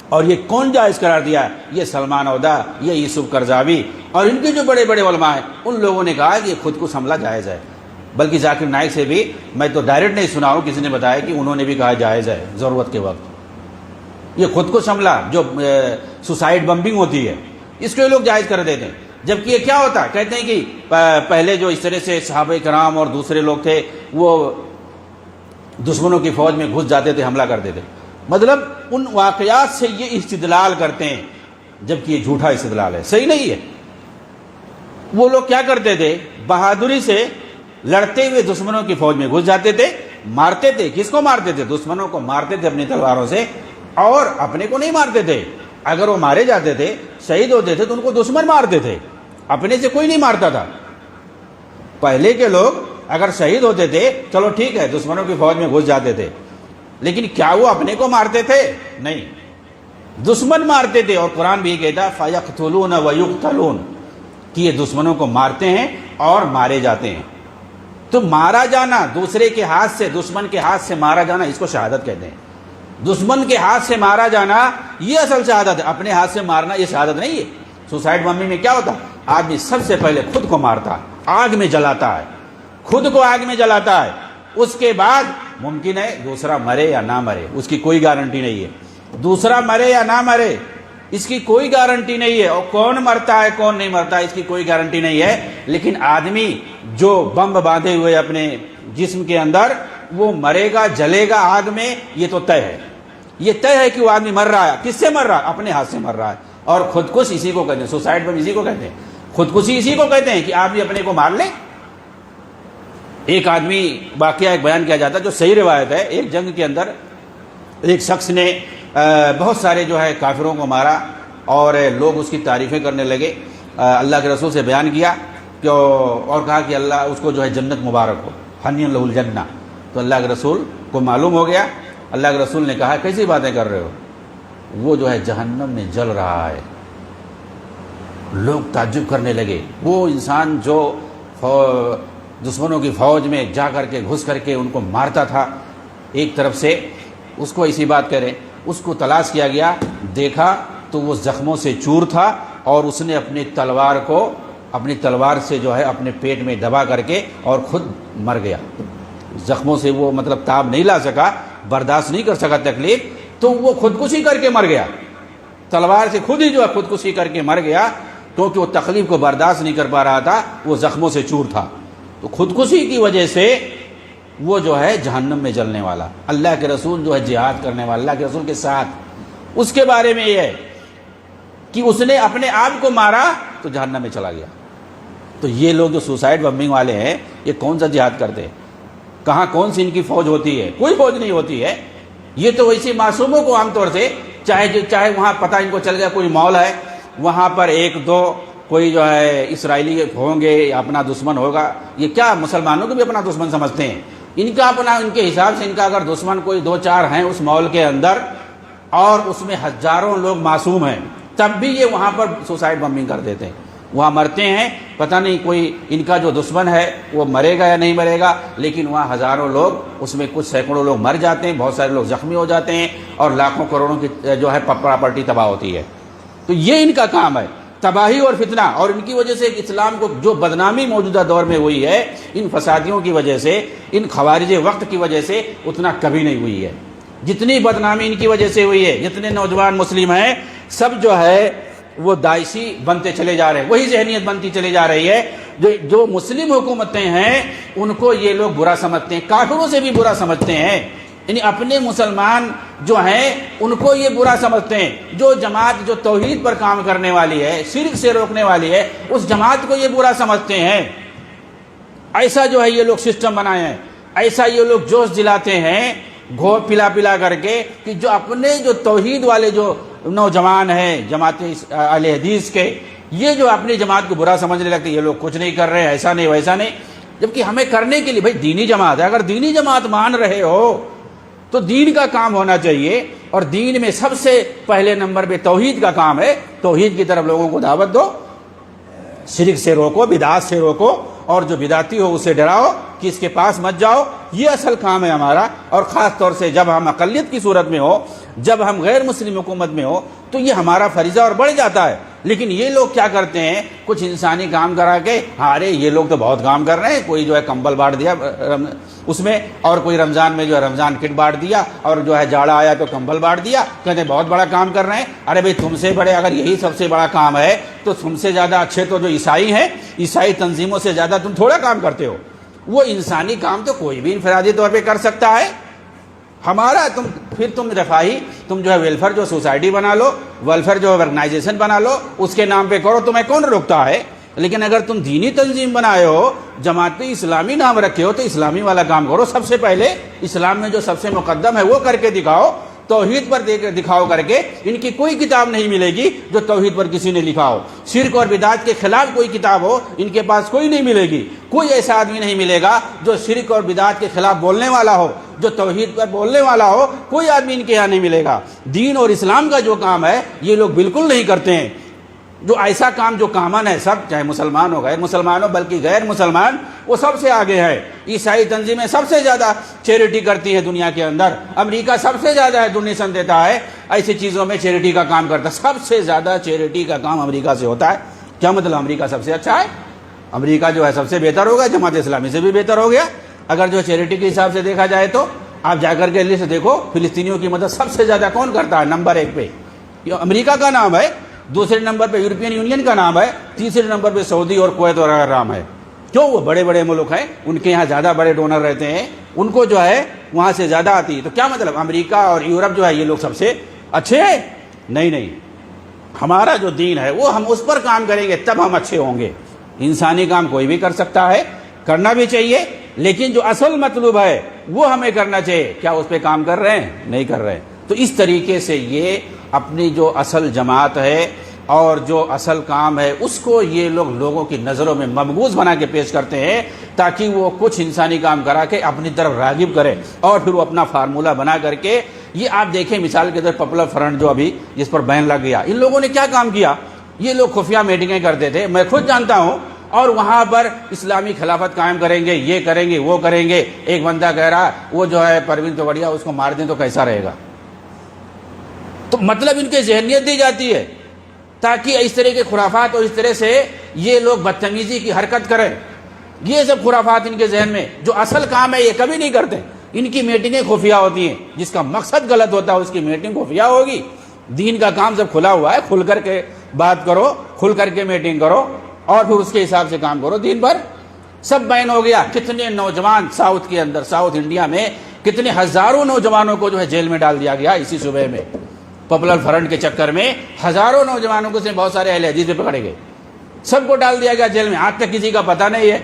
Speaker 1: اور یہ کون جائز قرار دیا؟ یہ سلمان عودہ، یہ یوسف قرضاوی اور ان کے جو بڑے بڑے علماء ہیں، ان لوگوں نے کہا کہ یہ خود کو حملہ جائز ہے۔ بلکہ ذاکر نائک سے بھی میں تو ڈائریکٹ نہیں سنا ہوں، کسی نے بتایا کہ انہوں نے بھی کہا جائز ہے ضرورت کے وقت۔ یہ خود کو حملہ جو سوسائڈ بمبنگ ہوتی ہے اس کو یہ لوگ جائز کر دیتے ہیں، جبکہ یہ کیا ہوتا ہے؟ کہتے ہیں کہ پہلے جو اس طرح سے صحابہ کرام اور دوسرے لوگ تھے وہ دشمنوں کی فوج میں گھس جاتے تھے، حملہ کرتے تھے، مطلب ان واقعات سے یہ استدلال کرتے ہیں، جبکہ یہ جھوٹا استدلال ہے، صحیح نہیں ہے۔ وہ لوگ کیا کرتے تھے؟ بہادری سے لڑتے ہوئے دشمنوں کی فوج میں گھس جاتے تھے، مارتے تھے۔ کس کو مارتے تھے؟ دشمنوں کو مارتے تھے اپنی تلواروں سے، اور اپنے کو نہیں مارتے تھے۔ اگر وہ مارے جاتے تھے، شہید ہوتے تھے، تو ان کو دشمن مارتے تھے، اپنے سے کوئی نہیں مارتا تھا۔ پہلے کے لوگ اگر شہید ہوتے تھے چلو ٹھیک ہے، دشمنوں کی فوج میں گھس جاتے تھے، لیکن کیا وہ اپنے کو مارتے تھے؟ نہیں، دشمن مارتے تھے۔ اور قرآن بھی کہتا فَيَقْتُلُونَ وَيُقْتَلُونَ کہ یہ دشمنوں کو مارتے ہیں اور مارے جاتے ہیں۔ تو مارا جانا دوسرے کے ہاتھ سے، دشمن کے ہاتھ سے مارا جانا، اس کو شہادت کہتے ہیں۔ دشمن کے ہاتھ سے مارا جانا یہ اصل شہادت ہے، اپنے ہاتھ سے مارنا یہ شہادت نہیں ہے۔ سوسائڈ بمبنگ میں کیا ہوتا ہے؟ آدمی سب سے پہلے خود کو مارتا ہے، آگ میں جلاتا ہے، خود کو آگ میں جلاتا ہے، اس کے بعد ممکن ہے دوسرا مرے یا نہ مرے، اس کی کوئی گارنٹی نہیں ہے۔ دوسرا مرے یا نہ مرے اس کی کوئی گارنٹی نہیں ہے، اور کون مرتا ہے کون نہیں مرتا اس کی کوئی گارنٹی نہیں ہے۔ لیکن آدمی جو بم باندھے ہوئے اپنے جسم کے اندر، وہ مرے گا، جلے گا آگ میں، یہ تو طے ہے۔ یہ طے ہے کہ وہ آدمی مر رہا ہے۔ کس سے مر رہا ہے؟ اپنے ہاتھ سے مر رہا ہے۔ اور خودکش اسی کو کہتے ہیں، سوسائڈ بم اسی کو کہتے ہیں، خودکشی اسی کو کہتے ہیں کہ آدمی اپنے کو مار لے۔ ایک آدمی واقعہ ایک بیان کیا جاتا ہے جو صحیح روایت ہے، ایک جنگ کے اندر ایک شخص نے بہت سارے جو ہے کافروں کو مارا، اور لوگ اس کی تعریفیں کرنے لگے۔ اللہ کے رسول سے بیان کیا کہ اور کہا کہ اللہ اس کو جو ہے جنت مبارک ہو، حنی لہ الجنہ۔ تو اللہ کے رسول کو معلوم ہو گیا، اللہ کے رسول نے کہا کیسی باتیں کر رہے ہو، وہ جو ہے جہنم میں جل رہا ہے۔ لوگ تعجب کرنے لگے، وہ انسان جو دشمنوں کی فوج میں جا کر کے گھس کر کے ان کو مارتا تھا، ایک طرف سے اس کو ایسی بات کرے، اس کو تلاش کیا گیا، دیکھا تو وہ زخموں سے چور تھا، اور اس نے اپنی تلوار سے جو ہے اپنے پیٹ میں دبا کر کے اور خود مر گیا۔ زخموں سے وہ مطلب تاب نہیں لا سکا، برداشت نہیں کر سکا تکلیف، تو وہ خودکشی کر کے مر گیا۔ تلوار سے خود ہی جو ہے خودکشی کر کے مر گیا، کیونکہ وہ تکلیف کو برداشت نہیں کر پا رہا تھا، وہ زخموں سے چور تھا۔ تو خودکشی کی وجہ سے وہ جو ہے جہنم میں جلنے والا۔ اللہ کے رسول جو ہے جہاد کرنے والا، اللہ کے رسول کے ساتھ، اس کے بارے میں یہ ہے کہ اس نے اپنے آپ کو مارا تو جہنم میں چلا گیا۔ تو یہ لوگ جو سوسائڈ بمبنگ والے ہیں، یہ کون سا جہاد کرتے ہیں؟ کہاں کون سی ان کی فوج ہوتی ہے؟ کوئی فوج نہیں ہوتی ہے۔ یہ تو ویسے معصوموں کو عام طور سے چاہے وہاں پتہ ان کو چل گیا کوئی مال ہے، وہاں پر ایک دو کوئی جو ہے اسرائیلی ہوں گے، اپنا دشمن ہوگا۔ یہ کیا مسلمانوں کو بھی اپنا دشمن سمجھتے ہیں؟ ان کا اپنا، ان کے حساب سے ان کا اگر دشمن کوئی 2-4 ہیں اس مال کے اندر، اور اس میں ہزاروں لوگ معصوم ہیں، تب بھی یہ وہاں پر سوسائڈ بمبنگ کر دیتے ہیں، وہاں مرتے ہیں۔ پتہ نہیں کوئی ان کا جو دشمن ہے وہ مرے گا یا نہیں مرے گا، لیکن وہاں ہزاروں لوگ، اس میں کچھ سینکڑوں لوگ مر جاتے ہیں، بہت سارے لوگ زخمی ہو جاتے ہیں، اور لاکھوں کروڑوں کی جو ہے پراپرٹی تباہ ہوتی ہے۔ تو یہ ان کا کام ہے۔ تباہی اور فتنہ، اور ان کی وجہ سے اسلام کو جو بدنامی موجودہ دور میں ہوئی ہے ان فسادیوں کی وجہ سے، ان خوارج وقت کی وجہ سے اتنا کبھی نہیں ہوئی ہے جتنی بدنامی ان کی وجہ سے ہوئی ہے۔ جتنے نوجوان مسلم ہیں سب جو ہے وہ داعشی بنتے چلے جا رہے ہیں، وہی ذہنیت بنتی چلی جا رہی ہے۔ جو مسلم حکومتیں ہیں ان کو یہ لوگ برا سمجھتے ہیں، کافروں سے بھی برا سمجھتے ہیں، یعنی اپنے مسلمان جو ہیں ان کو یہ برا سمجھتے ہیں۔ جو جماعت جو توحید پر کام کرنے والی ہے، شرک سے روکنے والی ہے، اس جماعت کو یہ برا سمجھتے ہیں۔ ایسا جو ہے یہ لوگ سسٹم بنائے ہیں، ایسا یہ لوگ جوش دلاتے ہیں گھو پلا پلا کر کے کہ جو اپنے جو توحید والے جو نوجوان ہیں جماعت اہل حدیث کے، یہ جو اپنی جماعت کو برا سمجھنے لگتے یہ لوگ کچھ نہیں کر رہے ہیں، ایسا نہیں ویسا نہیں، جبکہ ہمیں کرنے کے لیے بھائی دینی جماعت ہے۔ اگر دینی جماعت مان رہے ہو تو دین کا کام ہونا چاہیے، اور دین میں سب سے پہلے نمبر پہ توحید کا کام ہے۔ توحید کی طرف لوگوں کو دعوت دو، شرک سے روکو، بدعات سے روکو، اور جو بدعتی ہو اسے ڈراؤ کہ اس کے پاس مت جاؤ، یہ اصل کام ہے ہمارا۔ اور خاص طور سے جب ہم اقلیت کی صورت میں ہو، جب ہم غیر مسلم حکومت میں ہو تو یہ ہمارا فریضہ اور بڑھ جاتا ہے۔ لیکن یہ لوگ کیا کرتے ہیں، کچھ انسانی کام کرا کے، ارے یہ لوگ تو بہت کام کر رہے ہیں، کوئی جو ہے کمبل بانٹ دیا اس میں، اور کوئی رمضان میں جو ہے رمضان کٹ بانٹ دیا، اور جو ہے جاڑا آیا تو کمبل بانٹ دیا، کہتے ہیں بہت بڑا کام کر رہے ہیں۔ ارے بھائی تم سے بڑے اگر یہی سب سے بڑا کام ہے تو تم سے زیادہ اچھے تو جو عیسائی ہیں، عیسائی تنظیموں سے زیادہ تم تھوڑا کام کرتے ہو۔ وہ انسانی کام تو کوئی بھی انفرادی طور پہ کر سکتا ہے، ہمارا پھر تم رفاہی، تم جو ہے ویلفیئر جو سوسائٹی بنا لو، ویلفیئر جو آرگنائزیشن بنا لو، اس کے نام پہ کرو، تمہیں کون روکتا ہے؟ لیکن اگر تم دینی تنظیم بنائے ہو، جماعت اسلامی نام رکھے ہو، تو اسلامی والا کام کرو۔ سب سے پہلے اسلام میں جو سب سے مقدم ہے وہ کر کے دکھاؤ، توحید پر دکھاؤ کر کے۔ ان کی کوئی کتاب نہیں ملے گی جو توحید پر کسی نے لکھا ہو، شرک اور بدعت کے خلاف کوئی کتاب ہو ان کے پاس کوئی نہیں ملے گی۔ کوئی ایسا آدمی نہیں ملے گا جو شرک اور بدعت کے خلاف بولنے والا ہو، جو توحید پر بولنے والا ہو، کوئی آدمی ان کے یہاں نہیں ملے گا۔ دین اور اسلام کا جو کام ہے یہ لوگ بالکل نہیں کرتے ہیں۔ جو ایسا کام جو کامن ہے، سب چاہے مسلمان ہو غیر مسلمان ہو، بلکہ غیر مسلمان وہ سب سے آگے ہے۔ عیسائی تنظیمیں سب سے زیادہ چیریٹی کرتی ہیں دنیا کے اندر، امریکہ سب سے زیادہ ہے ڈونیشن دیتا ہے، ایسی چیزوں میں چیریٹی کا کام کرتا ہے۔ سب سے زیادہ چیریٹی کا کام امریکہ سے ہوتا ہے۔ کیا مطلب امریکہ سب سے اچھا ہے؟ امریکہ جو ہے سب سے بہتر ہوگا، جماعت اسلامی سے بھی بہتر ہو گیا اگر جو چیریٹی کے حساب سے دیکھا جائے تو۔ آپ جا کر کے لسٹ دیکھو، فلسطینیوں کی مدد سب سے زیادہ کون کرتا ہے؟ نمبر 1 پہ امریکہ کا نام ہے، دوسرے نمبر پہ یورپین یونین کا نام ہے، تیسرے نمبر پہ سعودی اور کویت وغیرہ نام ہے۔ کیوں؟ وہ بڑے بڑے ملک ہیں، ان کے یہاں زیادہ بڑے ڈونر رہتے ہیں، ان کو جو ہے وہاں سے زیادہ آتی ہے۔ تو کیا مطلب امریکہ اور یورپ جو ہے یہ لوگ سب سے اچھے ہیں؟ نہیں، ہمارا جو دین ہے وہ ہم اس پر کام کریں گے تب ہم اچھے ہوں گے۔ انسانی کام کوئی بھی کر سکتا ہے، کرنا بھی چاہیے، لیکن جو اصل مطلوب ہے وہ ہمیں کرنا چاہیے۔ کیا اس پہ کام کر رہے ہیں؟ نہیں کر رہے ہیں۔ تو اس طریقے سے یہ اپنی جو اصل جماعت ہے اور جو اصل کام ہے اس کو یہ لوگ لوگوں کی نظروں میں مبغوض بنا کے پیش کرتے ہیں، تاکہ وہ کچھ انسانی کام کرا کے اپنی طرف راغب کرے، اور پھر وہ اپنا فارمولہ بنا کر کے یہ آپ دیکھیں مثال کے طور پاپولر فرنٹ جو ابھی جس پر بین لگ گیا، ان لوگوں نے کیا کام کیا؟ یہ لوگ خفیہ میٹنگیں کرتے تھے، میں خود جانتا ہوں، اور وہاں پر اسلامی خلافت قائم کریں گے، یہ کریں گے، وہ کریں گے۔ ایک بندہ کہہ رہا وہ جو ہے پروین توگڑیا، اس کو مار دیں تو کیسا رہے گا؟ تو مطلب ان کی ذہنیت دی جاتی ہے تاکہ اس طرح کے خرافات اور اس طرح سے یہ لوگ بدتمیزی کی حرکت کریں۔ یہ سب خرافات ان کے ذہن میں، جو اصل کام ہے یہ کبھی نہیں کرتے۔ ان کی میٹنگیں خفیہ ہوتی ہیں، جس کا مقصد غلط ہوتا ہے اس کی میٹنگ خفیہ ہوگی۔ دین کا کام جب کھلا ہوا ہے، کھل کر کے بات کرو، کھل کر کے میٹنگ کرو، اور پھر اس کے حساب سے کام کرو دین پر۔ سب بین ہو گیا۔ کتنے نوجوان ساؤتھ کے اندر، ساؤتھ انڈیا میں کتنے ہزاروں نوجوانوں کو جو ہے جیل میں ڈال دیا گیا اسی صوبے میں، پاپولر فرنٹ کے چکر میں ہزاروں نوجوانوں کو سے بہت سارے اہل حدیث پہ پکڑے گئے، سب کو ڈال دیا گیا جیل میں۔ آج تک کسی کا پتہ نہیں ہے،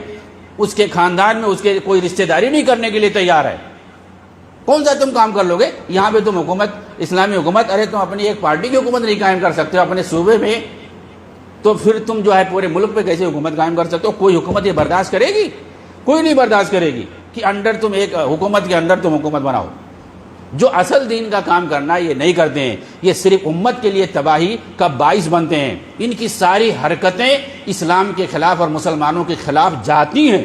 Speaker 1: اس کے خاندان میں اس کے کوئی رشتہ داری نہیں کرنے کے لیے تیار ہے۔ کون سا تم کام کر لو گے؟ یہاں پہ تم حکومت، اسلامی حکومت، ارے تم اپنی ایک پارٹی کی حکومت نہیں قائم کر سکتے ہو اپنے صوبے میں، تو پھر تم جو ہے پورے ملک پہ کیسے حکومت قائم کر سکتے ہو؟ کوئی حکومت یہ برداشت کرے گی؟ کوئی نہیں برداشت کرے گی کہ انڈر تم ایک حکومت کے اندر تم حکومت بناؤ۔ جو اصل دین کا کام کرنا یہ نہیں کرتے ہیں، یہ صرف امت کے لیے تباہی کا باعث بنتے ہیں۔ ان کی ساری حرکتیں اسلام کے خلاف اور مسلمانوں کے خلاف جاتی ہیں۔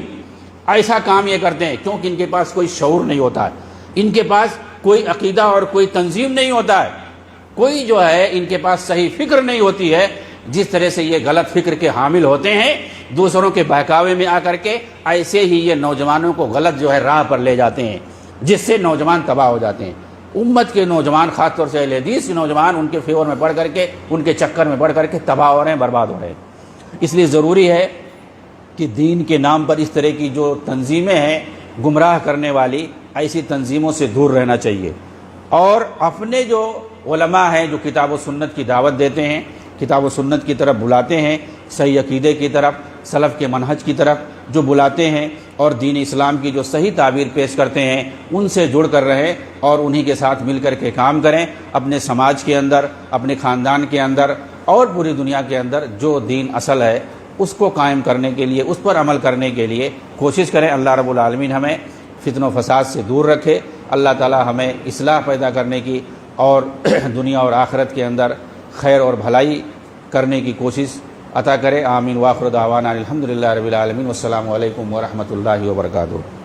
Speaker 1: ایسا کام یہ کرتے ہیں کیونکہ ان کے پاس کوئی شعور نہیں ہوتا ہے، ان کے پاس کوئی عقیدہ اور کوئی تنظیم نہیں ہوتا ہے، کوئی جو ہے ان کے پاس صحیح فکر نہیں ہوتی ہے۔ جس طرح سے یہ غلط فکر کے حامل ہوتے ہیں دوسروں کے بہکاوے میں آ کر کے، ایسے ہی یہ نوجوانوں کو غلط جو ہے راہ پر لے جاتے ہیں، جس سے نوجوان تباہ ہو جاتے ہیں۔ امت کے نوجوان، خاص طور سے اہل حدیث کے نوجوان، ان کے فیور میں پڑھ کر کے، ان کے چکر میں پڑھ کر کے تباہ ہو رہے ہیں، برباد ہو رہے ہیں۔ اس لیے ضروری ہے کہ دین کے نام پر اس طرح کی جو تنظیمیں ہیں گمراہ کرنے والی، ایسی تنظیموں سے دور رہنا چاہیے، اور اپنے جو علماء ہیں جو کتاب و سنت کی دعوت دیتے ہیں، کتاب و سنت کی طرف بلاتے ہیں، صحیح عقیدے کی طرف، سلف کے منہج کی طرف جو بلاتے ہیں، اور دین اسلام کی جو صحیح تعبیر پیش کرتے ہیں، ان سے جڑ کر رہیں اور انہی کے ساتھ مل کر کے کام کریں، اپنے سماج کے اندر، اپنے خاندان کے اندر اور پوری دنیا کے اندر جو دین اصل ہے اس کو قائم کرنے کے لیے، اس پر عمل کرنے کے لیے کوشش کریں۔ اللہ رب العالمین ہمیں فتن و فساد سے دور رکھے، اللہ تعالی ہمیں اصلاح پیدا کرنے کی اور دنیا اور آخرت کے اندر خیر اور بھلائی کرنے کی کوشش عطا کرے۔ آمین۔ وآخر دعوانا الحمدللہ رب العالمین، والسلام علیکم ورحمۃ اللہ وبرکاتہ۔